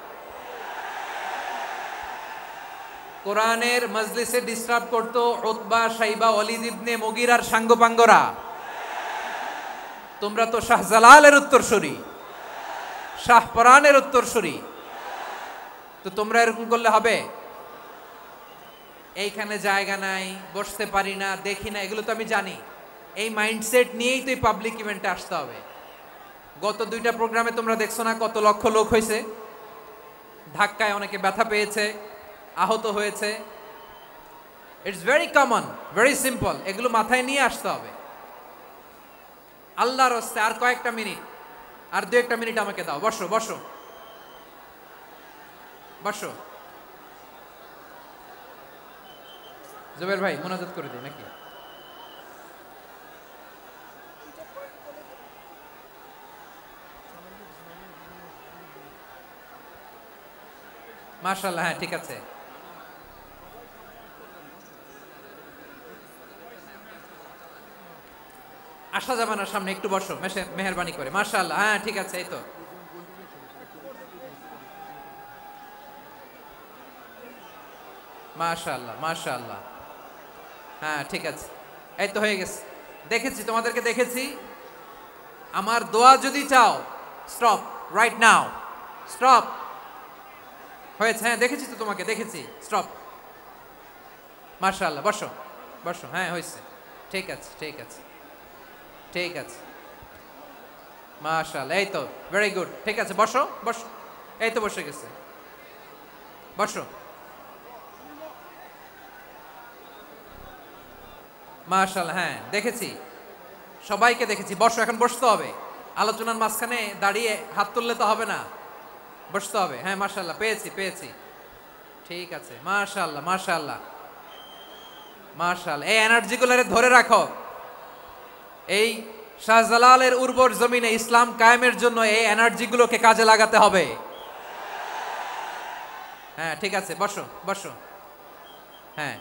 কোরআনের মজলিসে ডিস্টার্ব করতো উতবা, শাইবা, ওয়ালিদ ইবনে মুগীরার সাঙ্গপাঙ্গরা। তোমরা তো শাহজালালের উত্তরসূরি, শাহপরানের উত্তরসূরি, তো তোমরা এরকম করলে হবে? এইখানে জায়গা নাই, বসতে পারি না, দেখি না, এগুলো তো আমি জানি। এই মাইন্ডসেট নিয়েই তো এই পাবলিক ইভেন্টে আসতে হবে। গত 2টা প্রোগ্রামে তোমরা দেখছো না কত লক্ষ লোক হয়েছে? ধাক্কায় অনেকে ব্যথা পেয়েছে, আহত হয়েছে। It's very common, very simple. এগুলো মাথায় নিয়ে আসতে হবে। আল্লাহর রাস্তে আর কয়েকটা মিনিট, আর 2-1টা মিনিট আমাকে দাও। বসো বসো বসো। জুবের ভাই, মুনাজাত করে দিই নাকি? মাশাআল্লাহ, হ্যাঁ ঠিক আছে। আসা যাবে না সামনে, একটু বসো মেহেরবানি করে। মাশাআল্লাহ, হ্যাঁ ঠিক আছে, এই তো মাশাআল্লাহ মাশাআল্লাহ, হ্যাঁ ঠিক আছে, এই তো হয়ে গেছে। দেখেছি তোমাদেরকে, দেখেছি। আমার দোয়া যদি চাও, স্টপ রাইট নাও, স্টপ। হয়েছে, হ্যাঁ দেখেছি তো তোমাকে, দেখেছি, স্টপ। মাশাআল্লাহ, বসো বসো, হ্যাঁ হয়েছে, ঠিক আছে ঠিক আছে ঠিক আছে, মাশাআল্লাহ, এই তো ভেরি গুড, ঠিক আছে, বসো বসো, এই তো বসে গেছে, বসো। মাশাআল্লাহ, হ্যাঁ দেখেছি, সবাইকে দেখেছি। বসো, এখন বসতে হবে। আলোচনার মাঝখানে দাঁড়িয়ে হাত তুললে তো হবে না, বসতে হবে। হ্যাঁ মাশাআল্লাহ, পেয়েছি পেয়েছি, ঠিক আছে, মাশাআল্লাহ মাশাআল্লাহ মাশাআল্লাহ। এই এনার্জিগুলোরে ধরে রাখো। এই শাহজালালের উর্বর জমিনে ইসলাম কায়েমের জন্য এই এনার্জিগুলোকে কাজে লাগাতে হবে। হ্যাঁ ঠিক আছে, বসো বসো, হ্যাঁ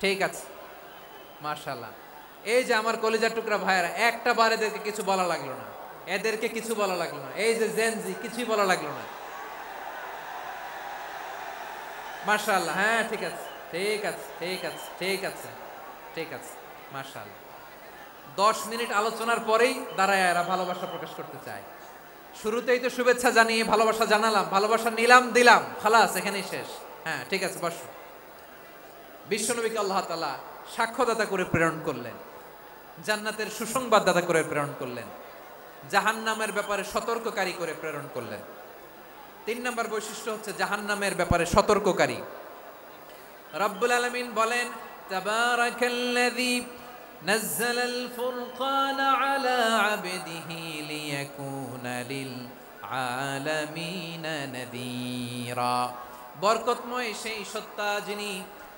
ঠিক আছে, মাশাআল্লাহ। এই যে আমার কলিজার টুকরা ভাইয়েরা, একটা বার এদেরকে কিছু বলা লাগলো না, এদেরকে কিছু বলা লাগলো না। এই যে জেনজি, কিছুই বলা লাগলো না। মাশাআল্লাহ, হ্যাঁ ঠিক আছে ঠিক আছে ঠিক আছে ঠিক আছে ঠিক আছে, মাশাআল্লাহ। 10 মিনিট আলোচনার পরেই দাঁড়ায় এরা ভালোবাসা প্রকাশ করতে চায়। শুরুতেই তো শুভেচ্ছা জানিয়ে ভালোবাসা জানালাম, ভালোবাসা নিলাম দিলাম, খালাস এখানেই শেষ। হ্যাঁ ঠিক আছে, বসো। বিশ্বনবীকে আল্লাহ তাআলা সাক্ষ্যদাতা করে প্রেরণ করলেন, জান্নাতের সুসংবাদদাতা করে প্রেরণ করলেন, জাহান্নামের ব্যাপারে সতর্ককারী করে প্রেরণ করলেন। 3 নম্বর বৈশিষ্ট্য হচ্ছে জাহান্নামের ব্যাপারে সতর্ককারী। রব্বুল আলামিন বলেন, তাবারাকাল্লাযী নাযালাল ফুরকানা আলা আবদিহি লিয়াকুনা লিল আলামিনা নাযীরা। বরকতময় সেই সত্তা যিনি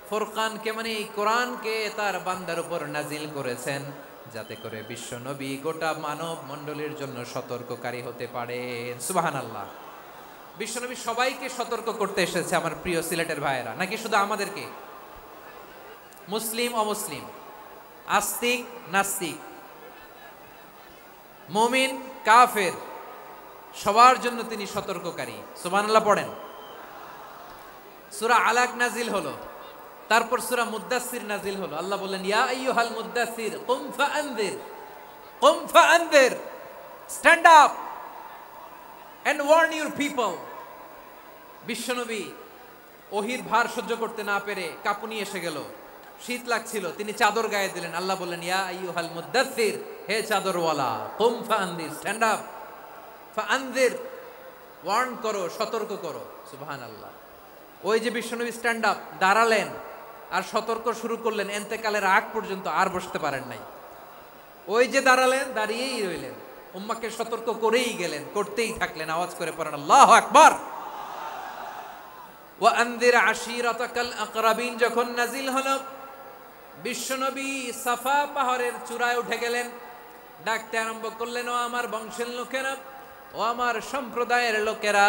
ফুরকানকে মানে এই কোরআনকে তার বান্দার উপর নাজিল করেছেন, যাতে করে বিশ্ব নবী গোটা মানব মণ্ডলীর জন্য সতর্ককারী হতে পারেন। সুবহানাল্লাহ। বিশ্বনবী সবাইকে সতর্ক করতে এসেছে, আমার প্রিয় সিলেটের ভাইয়েরা, নাকি শুধু আমাদেরকে? মুসলিম অমুসলিম, আস্তিক নাস্তিক, মুমিন কাফের, সবার জন্য তিনি সতর্ককারী। সুবহানাল্লাহ পড়েন। সূরা আলাক নাজিল হলো, তারপর সূরা মুদ্দাসসির নাজিল হলো। আল্লাহ বললেন, ইয়া আইয়ুহাল মুদ্দাসসির কুম ফাআনযির, stand up and warn your people. বিশ্বনবী ওহীর ভার সহ্য করতে না পেরে কাঁপুনি এসে গেল, শীত লাগছিল, তিনি চাদর গায়ে দিলেন। আল্লাহ বললেন, ইয়া আইয়ুহাল মুদ্দাসসির, হে চাদরওয়ালা, কুম ফাআনযির, স্ট্যান্ড আপ, ফাআনযির, ওয়ার্ন করো, সতর্ক করো। সুবহানাল্লাহ। ওই যে বিশ্বনবী স্ট্যান্ড আপ, দাঁড়ালেন আর সতর্ক শুরু করলেন, এন্তেকালের আগ পর্যন্ত আর বসতে পারেন নাই। ওই যে দাঁড়ালেন, দাঁড়িয়েই রইলেন, উম্মাকে সতর্ক করেই গেলেন, করতেই থাকলেন। আওয়াজ করে পড়েন আল্লাহু আকবার। ওয়া আনযির আশীরাতাকাল আকরাবিন যখন নাজিল হলো, বিশ্বনবী সাফা পাহাড়ের চূড়ায় উঠে গেলেন, ডাকতে আরম্ভ করলেন, ও আমার বংশের লোকেরা, ও আমার সম্প্রদায়ের লোকেরা,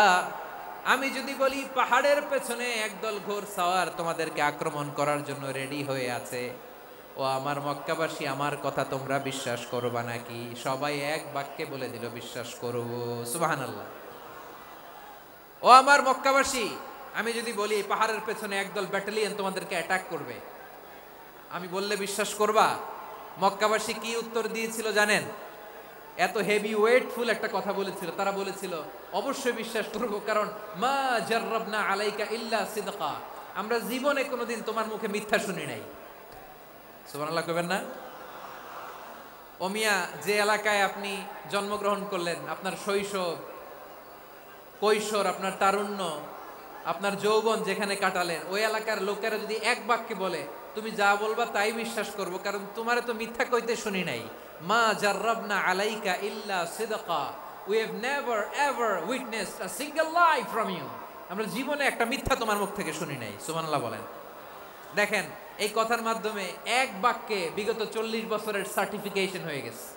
আমি যদি বলি পাহাড়ের পেছনে একদল ঘোড়সাওয়ার তোমাদেরকে আক্রমণ করার জন্য রেডি হয়ে আছে, ও আমার মক্কাবাসী, আমার কথা তোমরা বিশ্বাস করবা নাকি? সবাই এক বাক্যে বলে দিল, বিশ্বাস করব। সুবহানাল্লাহ। ও আমার মক্কাবাসী, আমি যদি বলি পাহাড়ের পেছনে একদল ব্যাটালিয়ন তোমাদেরকে অ্যাটাক করবে, আমি বললে বিশ্বাস করবা? মক্কাবাসী কি উত্তর দিয়েছিল জানেন? এত হেভি ওয়েটফুল একটা কথা বলেছিল। তারা বলেছিল, অবশ্যই বিশ্বাস করব, কারণ মা জাররাবনা আলাইকা ইল্লা সিদকা, আমরা জীবনে কোনোদিন তোমার মুখে মিথ্যা শুনি নাই। সুবহানাল্লাহ কইবেন না? ও মিয়া, যে এলাকায় আপনি জন্মগ্রহণ করলেন, আপনার শৈশব, কৈশোর, আপনার তারুণ্য, আপনার যৌবন যেখানে কাটালেন, ওই এলাকার লোকেরা যদি এক বাক্যে বলে তুমি যা বলবা তাই বিশ্বাস করব, কারণ তোমারে তো মিথ্যা কইতে শুনি নাই। মা জাররাবনা আলাইকা ইল্লা সিদকা, we have never ever witnessed a single lie from you, আমরা জীবনে একটা মিথ্যা তোমার মুখ থেকে শুনি নাই। সুবহানাল্লাহ বলেন। দেখেন, এই কথার মাধ্যমে এক বাক্যে বিগত 40 বছরের সার্টিফিকেশন হয়ে গেছে।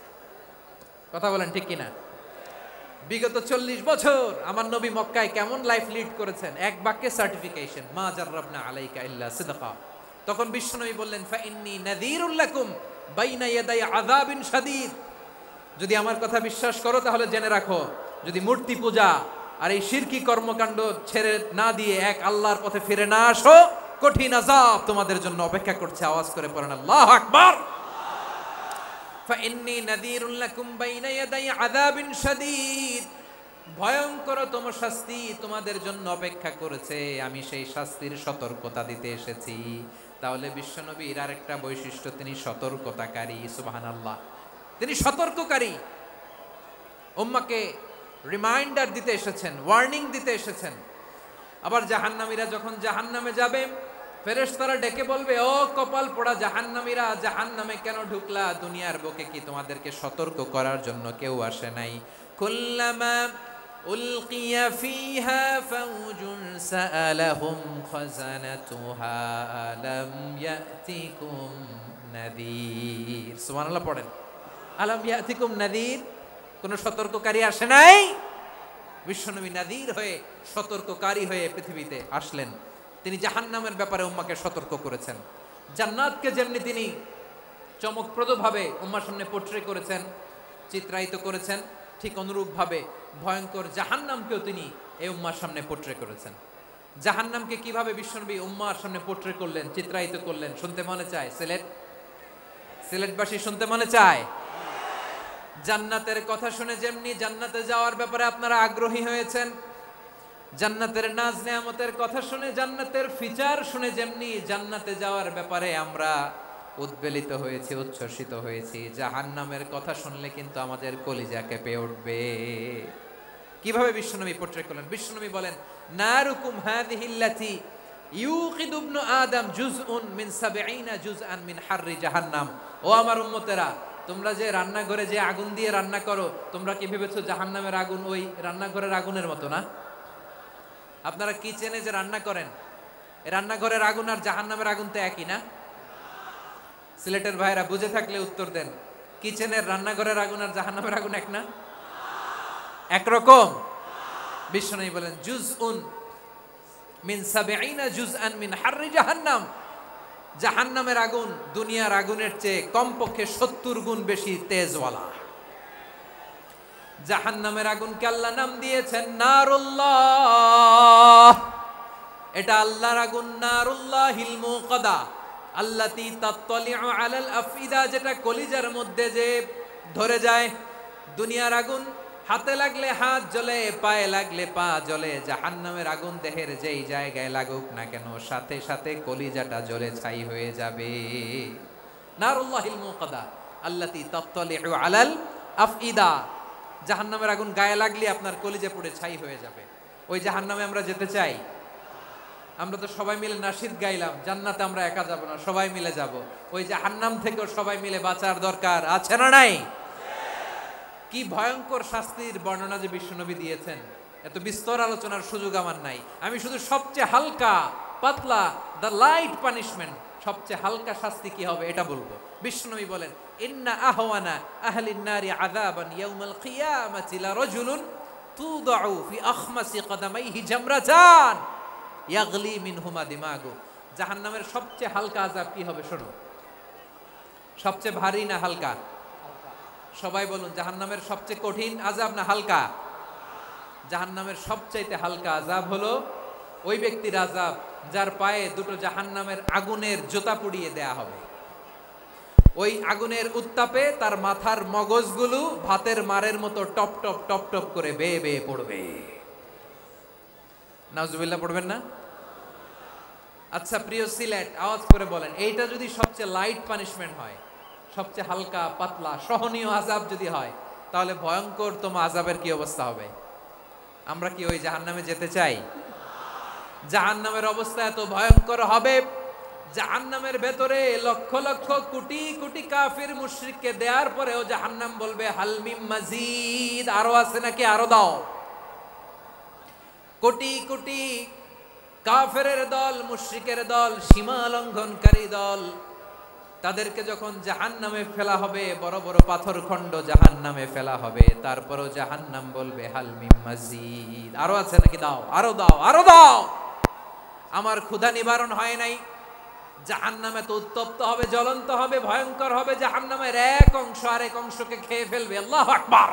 কথা বলেন ঠিক কিনা? বিগত 40 বছর আমার নবী মক্কায় কেমন লাইফ লিড করেছেন, এক বাক্যে সার্টিফিকেশন, মা জাররাবনা আলাইকা ইল্লা সিদকা। তখন বিশ্বনবী বললেন, ফা ইন্নী নাযীরুল লাকুম বাইনা ইয়াদাই আযাবিন শাদীদ। যদি আমার কথা বিশ্বাস করো তাহলে জেনে রাখো, যদি মূর্তি পূজা আর এই শিরকি কর্মকাণ্ড ছেড়ে না দিয়ে এক আল্লাহর পথে ফিরে না আসো, কঠিন আযাব তোমাদের জন্য অপেক্ষা করছে। আওয়াজ করে পড়েন আল্লাহু আকবার। ফাইন্নী নাযীরুল লাকুম বাইনা ইয়াদাই আযাবিন শাদীদ। ভয়ঙ্করতম শাস্তি তোমাদের জন্য অপেক্ষা করেছে, আমি সেই শাস্তির সতর্কতা দিতে এসেছি। তাহলে বিশ্বনবীর আরেকটা বৈশিষ্ট্য, তিনি সতর্কতাকারী। সুবহানাল্লাহ, তিনি সতর্ককারী। উম্মাহকে রিমাইন্ডার দিতে এসেছেন, ওয়ার্নিং দিতে এসেছেন। আবার জাহান্নামীরা যখন জাহান্নামে যাবে, ফেরেশতারা ডেকে বলবে, ও কপাল পোড়া জাহান্নামীরা, জাহান্নামে কেন ঢুকলা? দুনিয়ার বুকে কি তোমাদেরকে সতর্ক করার জন্য কেউ আসে নাই? কুল্লামা উলকিয়া ফিহা ফাউজুন সাআলাহুম খাযানাতুহা আলাম ইয়াতিকুম নাযীর। সুবহানাল্লাহ পড়েন, আলাম ইয়াতিকুম নাযীর। কোন সতর্ককারী আসে নাই? বিশ্বনবী নাযীর হয়ে, সতর্ককারী হয়ে পৃথিবীতে আসলেন। তিনি জাহান্নামের ব্যাপারে উম্মাকে সতর্ক করেছেন। জান্নাতকে যেমনি তিনি চমকপ্রদভাবে উম্মার সামনে পোট্রে করেছেন, চিত্রায়িত করেছেন, ঠিক অনুরূপভাবে ভয়ঙ্কর জাহান্নামকেও তিনি এই উম্মার সামনে পোট্রে করেছেন। জাহান্নামকে কিভাবে বিশ্বনবী উম্মার সামনে পোট্রে করলেন, চিত্রায়িত করলেন, শুনতে মনে চায়? সিলেটবাসী শুনতে মনে চায়? জান্নাতের কথা শুনে যেমনি জান্নাতে যাওয়ার ব্যাপারে আপনারা আগ্রহী হয়েছেন, জান্নাতের নাজ নেয়ামতের কথা শুনে, জান্নাতের ফিচার শুনে যেমনি জান্নাতে যাওয়ার ব্যাপারে আমরা উদ্বেলিত হয়েছি, উচ্ছ্বসিত হয়েছি, জাহান্নামের কথা শুনলে কিন্তু আমাদের কলিজা কেঁপে উঠবে। কিভাবে বিশ্বনবী পোট্রে করলেন? বিশ্বনবী বলেন, নারুকুম হাযিহিল্লাতী ইউকিদু ইবনু আদম জুজউন মিন ৭০ জুজআন মিন হাররি জাহান্নাম। ও আমার উম্মতেরা, তোমরা যে রান্নাঘরে যে আগুন দিয়ে রান্না করো, তোমরা কি ভেবেছো জাহান্নামের আগুন ওই রান্নাঘরের আগুনের মতো না? আপনারা কিচেনে যে রান্না করেন, রান্নাঘরের আগুন আর জাহান্নামের আগুন তো একই না? সিলেটের ভাইরা বুঝে থাকলে উত্তর দেন, কিচেনের রান্নাঘরের আগুন আর জাহান্নামের আগুন এক না? একরকম? বিশ্বনবী বলেন, জুজউন মিন ৭০ জুজআন মিন হাররি জাহান্নাম। জাহান্নামের আগুন দুনিয়ার আগুনের চেয়ে কমপক্ষে ৭০ গুণ বেশি তেজওয়ালা। জাহান্নামের আগুনকে আল্লাহ নাম দিয়েছেন নারুল্লাহ। এটা আল্লাহর আগুন, নারুল্লাহিল মুকাদা আল্লাতী তাত্তালিউ আলাল আফইদা, যেটা কলিজার মধ্যে যে ধরে যায়। দুনিয়ার আগুন হাতে লাগলে হাত জ্বলে, পায়ে লাগলে পা জ্বলে। জাহান্নামের আগুন দেহের যেই জায়গায় লাগুক না কেন, সাথে সাথে কলিজাটা জ্বলে ছাই হয়ে যাবে। নারুল্লাহিল মুকাদা আল্লাতী তাত্তালিউ আলাল আফইদা। জাহান্নামের আগুন গায়ে লাগলে আপনার কলিজা পুড়ে ছাই হয়ে যাবে। ওই জাহান্নামে আমরা যেতে চাই? আমরা তো সবাই মিলে নাশিদ গাইলাম, জান্নাতে আমরা একা যাব না, সবাই মিলে যাব। ওই জাহান্নাম থেকেও সবাই মিলে বাঁচার দরকার আছে না নাই? কি ভয়ঙ্কর শাস্তির বর্ণনা যে বিশ্বনবী দিয়েছেন, এত বিস্তর আলোচনার সুযোগ আমার নাই। আমি শুধু সবচেয়ে হালকা পাতলা, দ্য লাইট পানিশমেন্ট, সবচেয়ে হালকা শাস্তি কি হবে এটা বলবো। বিশ্বনবী বলেন, ইন্না আহওয়ানা আহলিন নারি আযাবান ইয়াউমাল কিয়ামাতি লারাজুলুন তুদাউ ফি আখমাসি কদামাইহি জামরাতান ইয়াগলি মিনহুমা দিমাগু। জাহান্নামের সবচেয়ে হালকা আযাব কি হবে শোনো। সবচেয়ে ভারী না হালকা? সবাই বলুন, জাহান্নামের সবচেয়ে কঠিন আযাব না হালকা? জাহান্নামের সবচাইতে হালকা আযাব হলো ওই ব্যক্তির আযাব যার পায়ে দুটো জাহান্নামের আগুনের জুতা পুড়িয়ে দেয়া হবে। ওই আগুনের উত্তাপে তার মাথার মগজগুলো ভাতের মারের মতো টপ টপ টপ টপ করে বেয়ে বেয়ে পড়বে। নাউজুবিল্লাহ পড়বেন না? আচ্ছা প্রিয় সিলেট, আওয়াজ করে বলেন, এইটা যদি সবচেয়ে লাইট পানিশমেন্ট হয়, সবচেয়ে হালকা পাতলা সহনীয় আযাব যদি হয়, তাহলে ভয়ঙ্করতম আযাবের কি অবস্থা হবে? আমরা কি ওই জাহান্নামে যেতে চাই? জাহান্নামের অবস্থা এত ভয়ঙ্কর হবে, জাহান্নামের ভেতরে লক্ষ লক্ষ কোটি কোটি কাফির মুশরিককে দেওয়ার পরেও জাহান্নাম বলবে হাল মিম মাজিদ, আরো আছে নাকি, আরো দাও। কোটি কোটি কাফেরের দল, মুশরিকের দল, সীমা লঙ্ঘনকারী দল, তাদেরকে যখন জাহান্নামে ফেলা হবে, বড় বড় পাথর খণ্ড জাহান্নামে ফেলা হবে, তারপরও জাহান্নাম বলবে হাল মিম মাজিদ, আরো আছে নাকি, দাও, আরো দাও, আরো দাও। আমার ক্ষুধা নিবারণ হয় নাই, জাহান্নামে তো উত্তপ্ত হবে, জ্বলন্ত হবে, ভয়ঙ্কর হবে। জাহান্নামের এক অংশ আরেক অংশকে খেয়ে ফেলবে। আল্লাহু আকবার।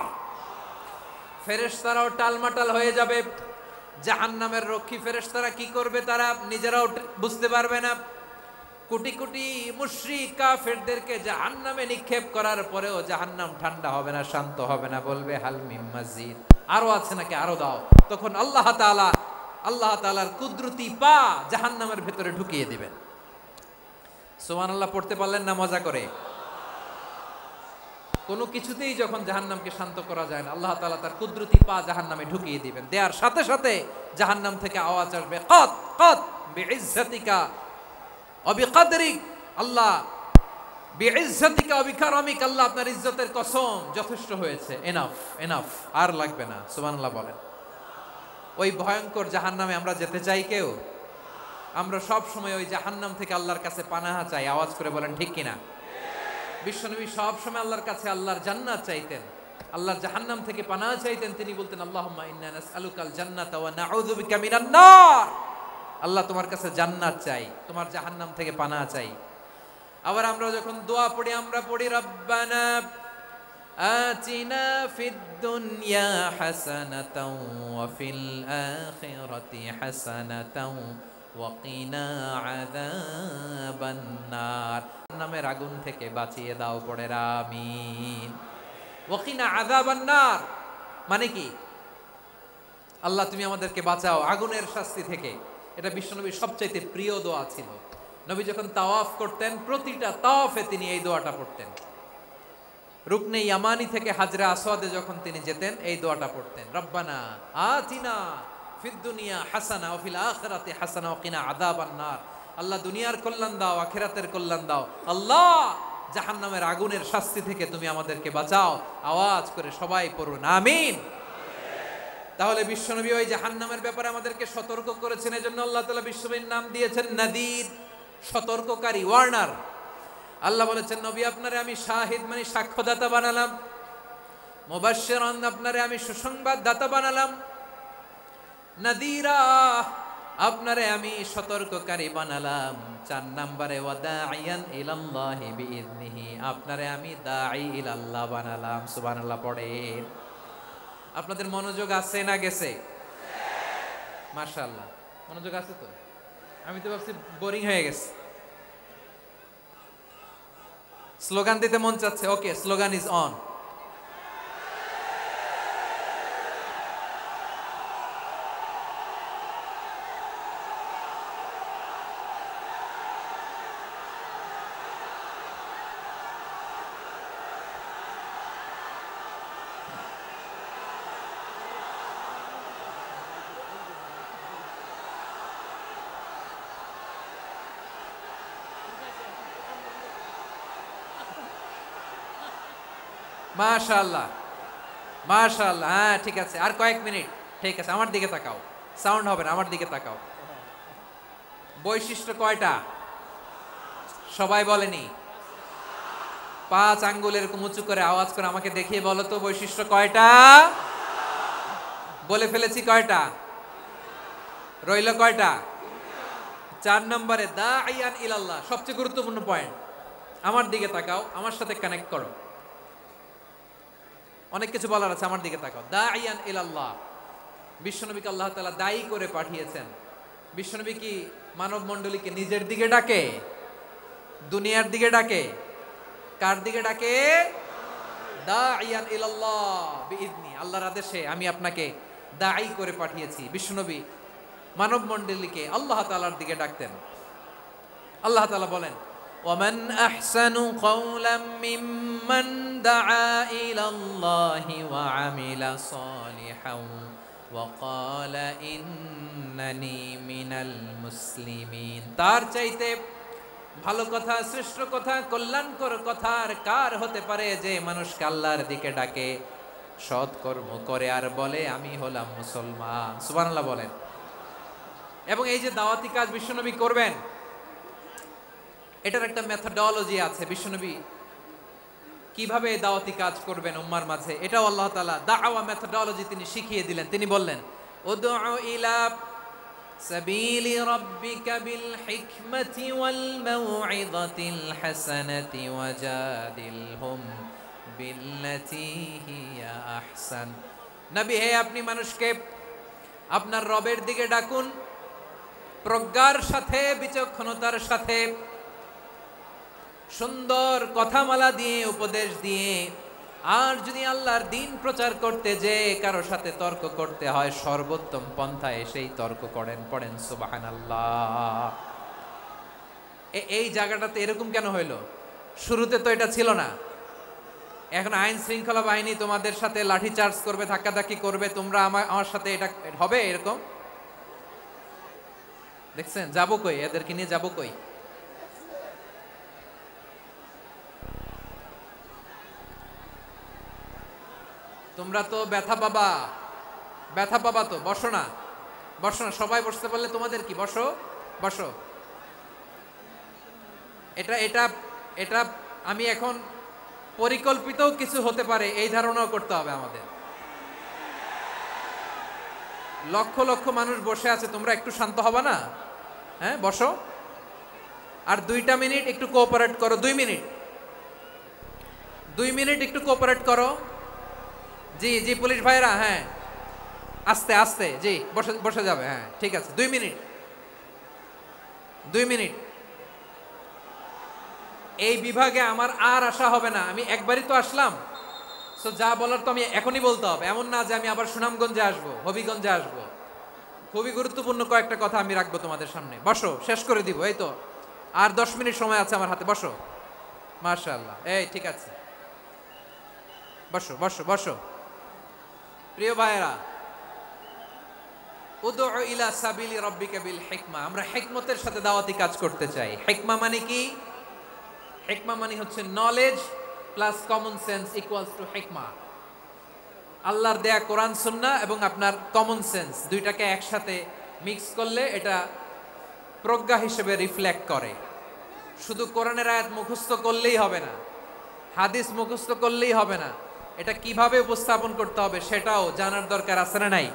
ফেরেশতারাও টালমাটাল হয়ে যাবে। জাহান্নামের রক্ষী ফেরেশতারা কি করবে তারা নিজেরাও বুঝতে পারবে না। কোটি কোটি মুশরিক কাফেরদেরকে জাহান্নামে নিক্ষেপ করার পরেও জাহান্নাম ঠান্ডা হবে না, শান্ত হবে না, বলবে হাল মিম মাজিদ, আরো আছে নাকি, আরো দাও। তখন আল্লাহ তাআলার কুদরতি পা জাহান্নামের ভেতরে ঢুকিয়ে দিবেন। সুবহানাল্লাহ পড়তে পারলেন না মজা করে? কোনো কিছুতেই যখন জাহান্নামকে শান্ত করা যায় না, আল্লাহ তাআলা তার কুদরতি পা জাহান্নামে ঢুকিয়ে দিবেন। দেওয়ার সাথে সাথে জাহান্নাম থেকে আওয়াজ আসবে, কত কত বিইজ্জাতিকা ওয়া বিকদরিক, আল্লাহ বিইজ্জাতিকা ওয়া বিকারামিক, আল্লাহ আপনার ইজ্জতের কসম, যথেষ্ট হয়েছে, এনাফ এনাফ, আর লাগবে না। সুবহানাল্লাহ বলেন। ওই ভয়ঙ্কর জাহান্নামে আমরা যেতে চাই কেউ? আমরা সব সময় ওই জাহান্নাম থেকে আল্লাহর কাছে পানাহা চাই। আওয়াজ করে বলেন ঠিক কিনা? বিশ্বনবী সব সময় আল্লাহর কাছে আল্লাহর জান্নাত চাইতেন, আল্লাহর জাহান্নাম থেকে পানাহা চাইতেন। তিনি বলতেন আল্লাহুম্মা ইন্না নাসআলুকাল জান্নাতা ওয়া নাউযু বিকা মিনান নার। আল্লাহ তোমার কাছে জান্নাত চাই, তোমার জাহান্নাম থেকে পানাহা চাই। আবার আমরা যখন দোয়া পড়ি, আমরা পড়ি রব্বানা আতিনা ফিদ দুনিয়া হাসানাতাও ওয়া ফিল আখিরাতি হাসানাতাও ওয়া কিনা আযাবান নার। জাহান্নামের আগুন থেকে বাঁচিয়ে দাও, পড়ে আমিন। ওয়া কিনা আযাবান নার মানে কি? আল্লাহ তুমি আমাদেরকে বাঁচাও আগুনের শাস্তি থেকে। এটা বিশ্বনবীর সবচাইতে প্রিয় দোয়া ছিল। নবী যখন তাওয়াফ করতেন, প্রতিটা তাওয়াফে তিনি এই দোয়াটা পড়তেন। রুকনে ইয়ামানি থেকে হাজরে আসওয়াদে যখন তিনি যেতেন, এই দোয়াটা পড়তেন, রব্বানা আতিনা ফিদ দুনিয়া হাসানা ওয়া ফিল আখিরাতি হাসানা ওয়া কিনা আযাবান নার। আল্লাহ দুনিয়ার কল্যাণ দাও, আখিরাতের কল্যাণ দাও। আল্লাহ জাহান্নামের আগুনের শাস্তি থেকে তুমি আমাদেরকে বাঁচাও। আওয়াজ করে সবাই পড়ুন আমিন। তাহলে বিশ্বনবী ওই জাহান্নামের ব্যাপারে আমাদেরকে সতর্ক করেছেন। এজন্য আল্লাহ তাআলা বিশ্বনবীর নাম দিয়েছেন নাদির, সতর্ককারী, ওয়ার্নার। আল্লাহ বলেছেন নবী আপনারে আমি শাহিদ মানে সাক্ষ্যদাতা বানালাম, মুবাশশিরান আপনারে আমি সুসংবাদ দাতা বানালাম, নাদিরা আপনারে আমি সতর্ককারী বানালাম। 4 নম্বরে ওয়াদাইয়ান ইলাল্লাহি বিইذনিহি, আপনারে আমি দাঈ ইলাল্লাহ বানালাম। সুবহানাল্লাহ পড়েন। আপনাদের মনোযোগ আছে না গেছে? মাশাআল্লাহ মনোযোগ আছে তো। আমি তো ভাবছি বোরিং হয়ে গেছে। স্লোগান দিতে মন চাচ্ছে। ওকে, স্লোগান ইজ অন। মাশাআল্লাহ মাশাআল্লাহ। হ্যাঁ ঠিক আছে, আর কয়েক মিনিট। ঠিক আছে, আমার দিকে তাকাও, সাউন্ড হবে না, আমার দিকে তাকাও। বৈশিষ্ট্য কয়টা সবাই বলেনি? 5 আঙ্গুল এরকম উঁচু করে আওয়াজ করে আমাকে দেখিয়ে বলো তো বৈশিষ্ট্য কয়টা? বলে ফেলেছি কয়টা? রইল কয়টা? 4 নম্বরে দাঈয়ান ইলাল্লাহ, সবচেয়ে গুরুত্বপূর্ণ পয়েন্ট। আমার দিকে তাকাও, আমার সাথে কানেক্ট করো। অনেক কিছু বলার আছে, আমার দিকে তাকাও। দাঈয়ান ইলাল্লাহ, বিশ্বনবীকে আল্লাহ তাআলা দায়ী করে পাঠিয়েছেন। বিশ্বনবী কি মানব মণ্ডলীকে নিজের দিকে ডাকে? দুনিয়ার দিকে ডাকে? কার দিকে ডাকে? দাঈয়ান ইলাল্লাহ বিইذনি, আল্লাহর আদেশে আমি আপনাকে দায়ী করে পাঠিয়েছি। বিশ্বনবী মানব মণ্ডলীকে আল্লাহ তাআলার দিকে ডাকতেন। আল্লাহ তাআলা বলেন ومن أحسن قولا ممن دعا إلى الله وعمل صالحا وقال إنني من المسلمين। তার চাইতে ভালো কথা, শ্রেষ্ঠ কথা, কল্যাণকর কথা আর কার হতে পারে যে মানুষকে আল্লাহর দিকে ডাকে, সৎ কর্ম করে আর বলে আমি হলাম মুসলমান। সুবহানাল্লাহ বলেন। এবং এই যে দাওয়াতি কাজ বিশ্বনবী করবেন, এটার একটা মেথডোলজি আছে। বিশ্বনবী কিভাবে দাওয়াতি কাজ করবেন উম্মার মাঝে, এটাও আল্লাহ তাআলা দাওয়া মেথডোলজি তিনি শিখিয়ে দিলেন। তিনি বললেন উদউ ইলা সাবিলি রাব্বিকা বিল হিকমাতি ওয়াল মাউইযাতিল হাসানাতি ওয়াজাদিলহুম বিল্লাতী হিয়া আহসান। নবী হে, আপনি মানুষকে আপনার রবের দিকে ডাকুন প্রজ্ঞার সাথে, বিচক্ষণতার সাথে, সুন্দর কথামালা দিয়ে, উপদেশ দিয়ে। আর যদি আল্লাহর দিন প্রচার করতে যে কারো সাথে তর্ক করতে হয়, সর্বোত্তম পন্থায় সেই তর্ক করেন। পড়েন সুবহানাল্লাহ। এই জায়গাটাতে এরকম কেন হইলো? শুরুতে তো এটা ছিল না। এখন আইন শৃঙ্খলা বাহিনী তোমাদের সাথে লাঠি চার্জ করবে, ধাক্কাধাক্কি করবে, তোমরা আমার সাথে এটা হবে এরকম? দেখছেন যাবো কই? এদেরকে নিয়ে যাবো কই? তোমরা তো ব্যথা পাবা, ব্যথা পাবা তো। বসো না, বসো না, সবাই বসতে পারলে তোমাদের কি? বসো, বসো। এটা এটা এটা আমি এখন পরিকল্পিতও কিছু হতে পারে এই ধারণাও করতে হবে আমাদের। লক্ষ লক্ষ মানুষ বসে আছে, তোমরা একটু শান্ত হবা না? হ্যাঁ, বসো। আর 2টা মিনিট একটু কোঅপারেট করো। 2 মিনিট, 2 মিনিট একটু কোঅপারেট করো। জি জি পুলিশ ভাইরা, হ্যাঁ আস্তে আস্তে, জি বসে বসে যাবে। হ্যাঁ ঠিক আছে, 2 মিনিট, 2 মিনিট। এই বিভাগে আমার আর আসা হবে না, আমি একবারই তো আসলাম। সো যা বলার তো আমি এখনই বলতে হবে, এমন না যে আমি আবার সুনামগঞ্জে আসবো, হবিগঞ্জে আসবো। খুবই গুরুত্বপূর্ণ কয়েকটা কথা আমি রাখবো তোমাদের সামনে। বসো, শেষ করে দিব। এই তো আর 10 মিনিট সময় আছে আমার হাতে। বসো। মাশাআল্লাহ, এই ঠিক আছে, বসো বসো বসো। প্রিয় ভাইয়েরা, উদউ ইলা সাবিলি রাব্বিকা বিল হিকমা, আমরা হিকমতের সাথে দাওয়াতি কাজ করতে চাই। হিকমা মানে কি? হিকমা মানে হচ্ছে knowledge plus common sense equals to হিকমা। আল্লাহর দেয়া কোরআন সুন্নাহ এবং আপনার কমন সেন্স দুইটাকে একসাথে মিক্স করলে এটা প্রজ্ঞা হিসেবে রিফ্লেক্ট করে। শুধু কোরআনের আয়াত মুখস্থ করলেই হবে না, হাদিস মুখস্থ করলেই হবে না, এটা কিভাবে উপস্থাপন করতে হবে সেটাও জানার দরকার আছে না নাই?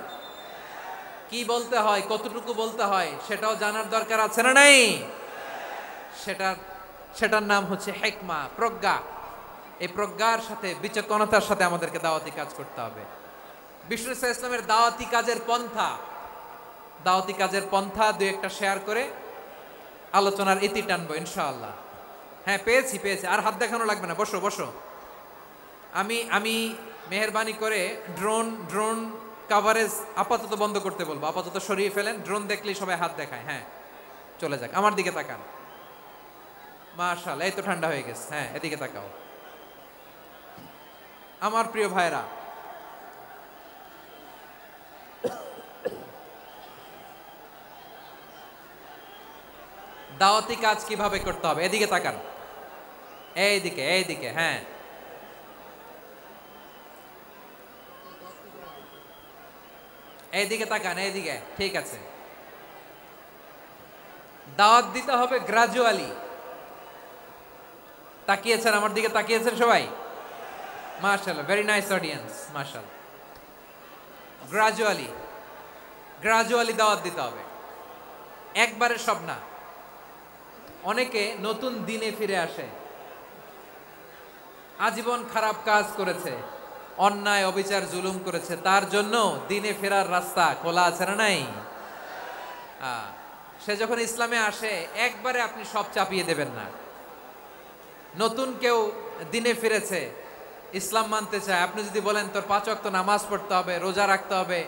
কি বলতে হয়, কতটুকু বলতে হয় সেটাও জানার দরকার আছে না নাই? সেটার নাম হচ্ছে হিকমা, প্রজ্ঞা। এই প্রজ্ঞার সাথে, বিচক্ষণতার সাথে আমাদেরকে দাওয়াতি কাজ করতে হবে। বিষ্ণু ইসলামের দাওয়াতি কাজের পন্থা, দাওয়াতি কাজের পন্থা দুই একটা শেয়ার করে আলোচনার ইতি টানবো ইনশাআল্লাহ। হ্যাঁ পেয়েছি পেয়েছি, আর হাত দেখানো লাগবে না, বসো বসো। আমি মেহেরবানি করে ড্রোন কাভারেজ আপাতত বন্ধ করতে বলবো, আপাতত সরিয়ে ফেলেন। ড্রোন দেখলেই সবাই হাত দেখায়। হ্যাঁ চলে যাক, আমার দিকে তাকান। মাশাআল্লাহ, এই তো ঠান্ডা হয়ে গেছে। হ্যাঁ এদিকে তাকাও। আমার প্রিয় ভাইরা, দাওয়াতি কাজ কিভাবে করতে হবে এদিকে তাকান। এইদিকে এইদিকে, হ্যাঁ এইদিকে তাকান, এইদিকে, ঠিক আছে। দাওয়াত দিতে হবে গ্রাজুয়ালি। তাকিয়েছেন আমার দিকে, তাকিয়েছেন সবাই? মাশাআল্লাহ, ভেরি নাইস অডিয়েন্স, মাশাআল্লাহ। গ্রাজুয়ালি গ্রাজুয়ালি দাওয়াত দিতে হবে, একবারে সব না। অনেকে নতুন দিনে ফিরে আসে, আজীবন খারাপ কাজ করেছে, অন্যায় অবিচার জুলুম করেছে, তার জন্য দিনে ফেরার রাস্তা খোলা আছে না নাই? সে যখন ইসলামে আসে একবারে আপনি সব চাপিয়ে দেবেন না। নতুন কেউ দিনে ফিরেছে, ইসলাম মানতে চায়, আপনি যদি বলেন তোর 5 ওয়াক্ত নামাজ পড়তে হবে, রোজা রাখতে হবে,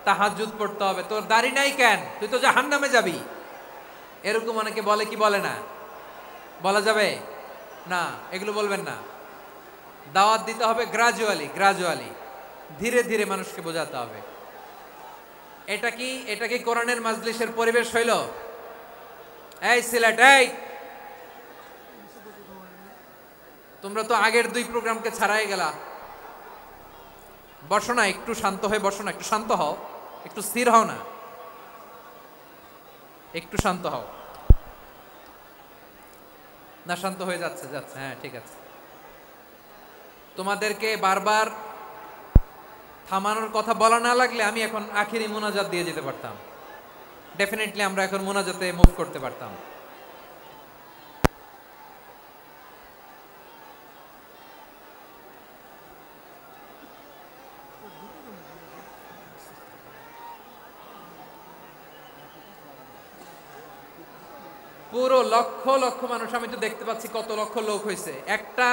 তাহাজ্জুদ পড়তে হবে, তোর দাড়ি নাই কেন, তুই তো জাহান্নামে যাবি, এরকম অনেকে বলে কি বলে না? বলা যাবে না, এগুলো বলবেন না। দাওয়াত দিতে হবে গ্রাজুয়ালি, গ্রাজুয়ালি, ধীরে ধীরে মানুষকে বোঝাতে হবে। এটা কি কোরআনের মাজলিসের পরিবেশ হইল? এই সিলেট, এই তোমরা তো আগের 2 প্রোগ্রামকে ছাড়াই গেলা। বসো না, একটু শান্ত হয়ে বসো না, একটু শান্ত হও, একটু স্থির হও না, একটু শান্ত হও না। শান্ত হয়ে যাচ্ছে যাচ্ছে, হ্যাঁ ঠিক আছে। তোমাদেরকে বারবার থামানোর কথা বলা না লাগলে আমি এখন আখিরি মুনাজাত দিয়ে যেতে পারতাম। ডেফিনেটলি আমরা এখন মোনাজাতে মুভ করতে পারতাম। পুরো লক্ষ লক্ষ মানুষ, আমি তো দেখতে পাচ্ছি কত লক্ষ লোক হয়েছে, একটা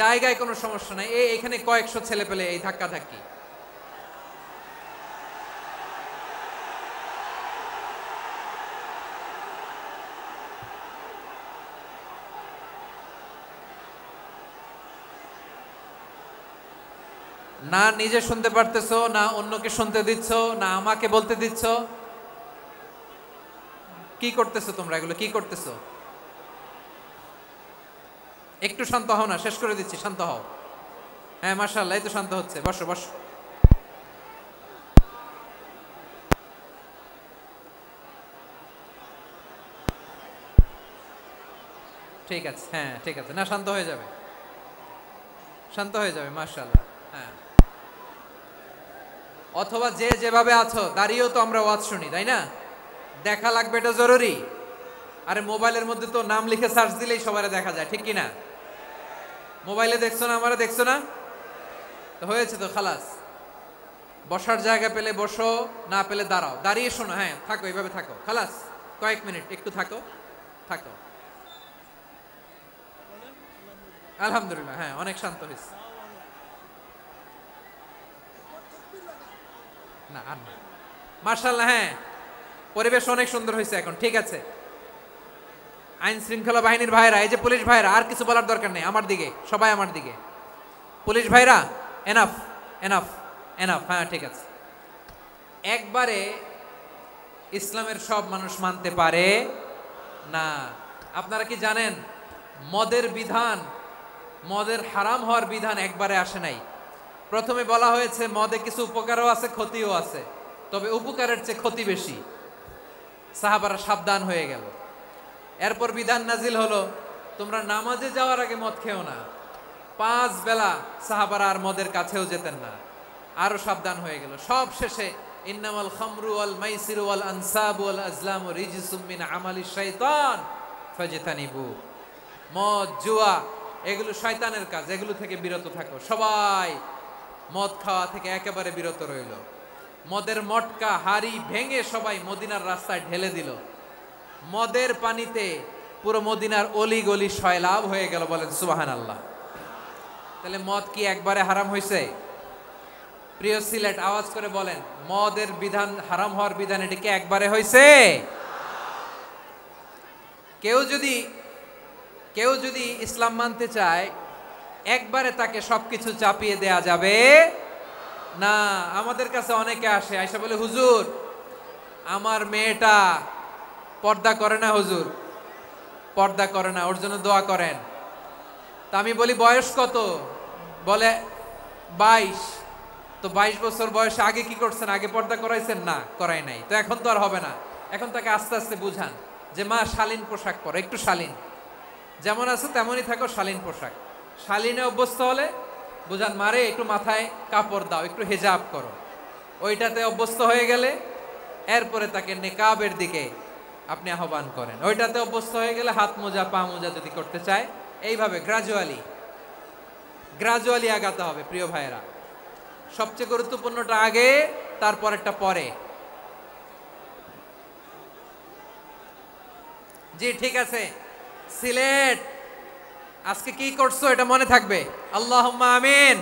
জায়গায় কোনো সমস্যা নাই। এখানে কয়েকশো ছেলে পেলে এই ধাক্কা ধাক্কি। না নিজে শুনতে পারতেছো, না অন্যকে শুনতে দিচ্ছ, না আমাকে বলতে দিচ্ছ। কি করতেছো তোমরা, এগুলো কি করতেছো? একটু শান্ত হও না, শেষ করে দিচ্ছি, শান্ত হও। হ্যাঁ মাশাআল্লাহ, এই তো শান্ত হচ্ছে, বসো বসো। ঠিক আছে, হ্যাঁ ঠিক আছে, না শান্ত হয়ে যাবে, শান্ত হয়ে যাবে, মাশাআল্লাহ। হ্যাঁ, অথবা যে যেভাবে আছো দাঁড়িয়েও তো আমরা ওয়াজ শুনি, তাই না? দেখা লাগবে, এটা জরুরি। আরে মোবাইলের মধ্যে তো নাম লিখে সার্চ দিলেই সবারে দেখা যায়, ঠিক কি না? মোবাইলে দেখছো না, আমারে দেখছো না, তো হয়েছে তো, খালাস। বসার জায়গা পেলে বসো, না পেলে দাঁড়াও, দাঁড়িয়ে শোনো। হ্যাঁ থাকো, এইভাবে থাকো, খালাস। কয়েক মিনিট একটু থাকো, থাকো। আলহামদুলিল্লাহ, হ্যাঁ অনেক শান্ত হয়েছে। না আর না, মার্শাল্লাহ, হ্যাঁ পরিবেশ অনেক সুন্দর হয়েছে এখন, ঠিক আছে। আইন শৃঙ্খলা বাহিনীর ভাইরা, এই যে পুলিশ ভাইরা, আর কিছু বলার দরকার নেই, আমার দিকে সবাই, আমার দিকে। পুলিশ ভাইরা এনাফ, এনাফ, এনাফ, হ্যাঁ ঠিক আছে। একবারে ইসলামের সব মানুষ মানতে পারে না। আপনারা কি জানেন মদের বিধান, মদের হারাম হওয়ার বিধান একবারে আসে নাই। প্রথমে বলা হয়েছে মদে কিছু উপকারও আছে, ক্ষতিও আছে, তবে উপকারের চেয়ে ক্ষতি বেশি। সাহাবারা সাবধান হয়ে গেল। এরপর বিধান নাজিল হলো, তোমরা নামাজে যাওয়ার আগে মদ খেও না। 5 বেলা সাহাবারা আর মদের কাছেও যেতেন না, আরো সাবধান হয়ে গেল। সব শেষে ইন্নামাল খামরু ওয়াল মাইসিরু ওয়াল আনসাবু ওয়াল আজলামু রিজসুম মিন আমালিশ শাইতান ফাজতানিবু। মদ, জুয়া এগুলো শয়তানের কাজ, এগুলো থেকে বিরত থাকো। সবাই মদ খাওয়া থেকে একেবারে বিরত রইল। মদের মটকা হাড়ি ভেঙে সবাই মদিনার রাস্তায় ঢেলে দিল। মদের পানিতে পুরো মদিনার অলি গলি সয়লাভ হয়ে গেল, বলেন সুবহানাল্লাহ। তাহলে মদ কি একবারে হারাম হয়েছে? প্রিয় সিলেট, আওয়াজ করে বলেন, মদের বিধান, হারাম হওয়ার বিধান এটা কি একবারে হয়েছে? কেউ যদি ইসলাম মানতে চায়, একবারে তাকে সবকিছু চাপিয়ে দেয়া যাবে না। আমাদের কাছে অনেকে আসে, আয়সা বলে, হুজুর আমার মেয়েটা পর্দা করে না, হুজুর পর্দা করে না, ওর জন্য দোয়া করেন। তা আমি বলি বয়স কত? বলে 22। তো 22 বছর বয়সে আগে কি করছেন? আগে পর্দা করাইছেন? না, করাই নাই। তো এখন তো আর হবে না। এখন তাকে আস্তে আস্তে বুঝান যে মা শালীন পোশাক পরো, একটু শালীন, যেমন আছো তেমনই থাকো, শালীন পোশাক। শালীনে অভ্যস্ত হলে বুঝান, মারে একটু মাথায় কাপড় দাও, একটু হেজাব করো। ওইটাতে অভ্যস্ত হয়ে গেলে এরপরে তাকে নেকাবের দিকে আপনি আহ্বান করেন। ওইটাতে অভ্যস্ত হয়ে গেলে হাত মোজা, পা মোজা যদি করতে চায়, এইভাবে গ্রাজুয়ালি আগাতে হবে। প্রিয় ভাইয়েরা, সবচেয়ে গুরুত্বপূর্ণটা আগে, তারপরেরটা পরে। জি ঠিক আছে। সিলেট আজকে কি করছো এটা মনে থাকবে। আল্লাহুম্মা আমিন।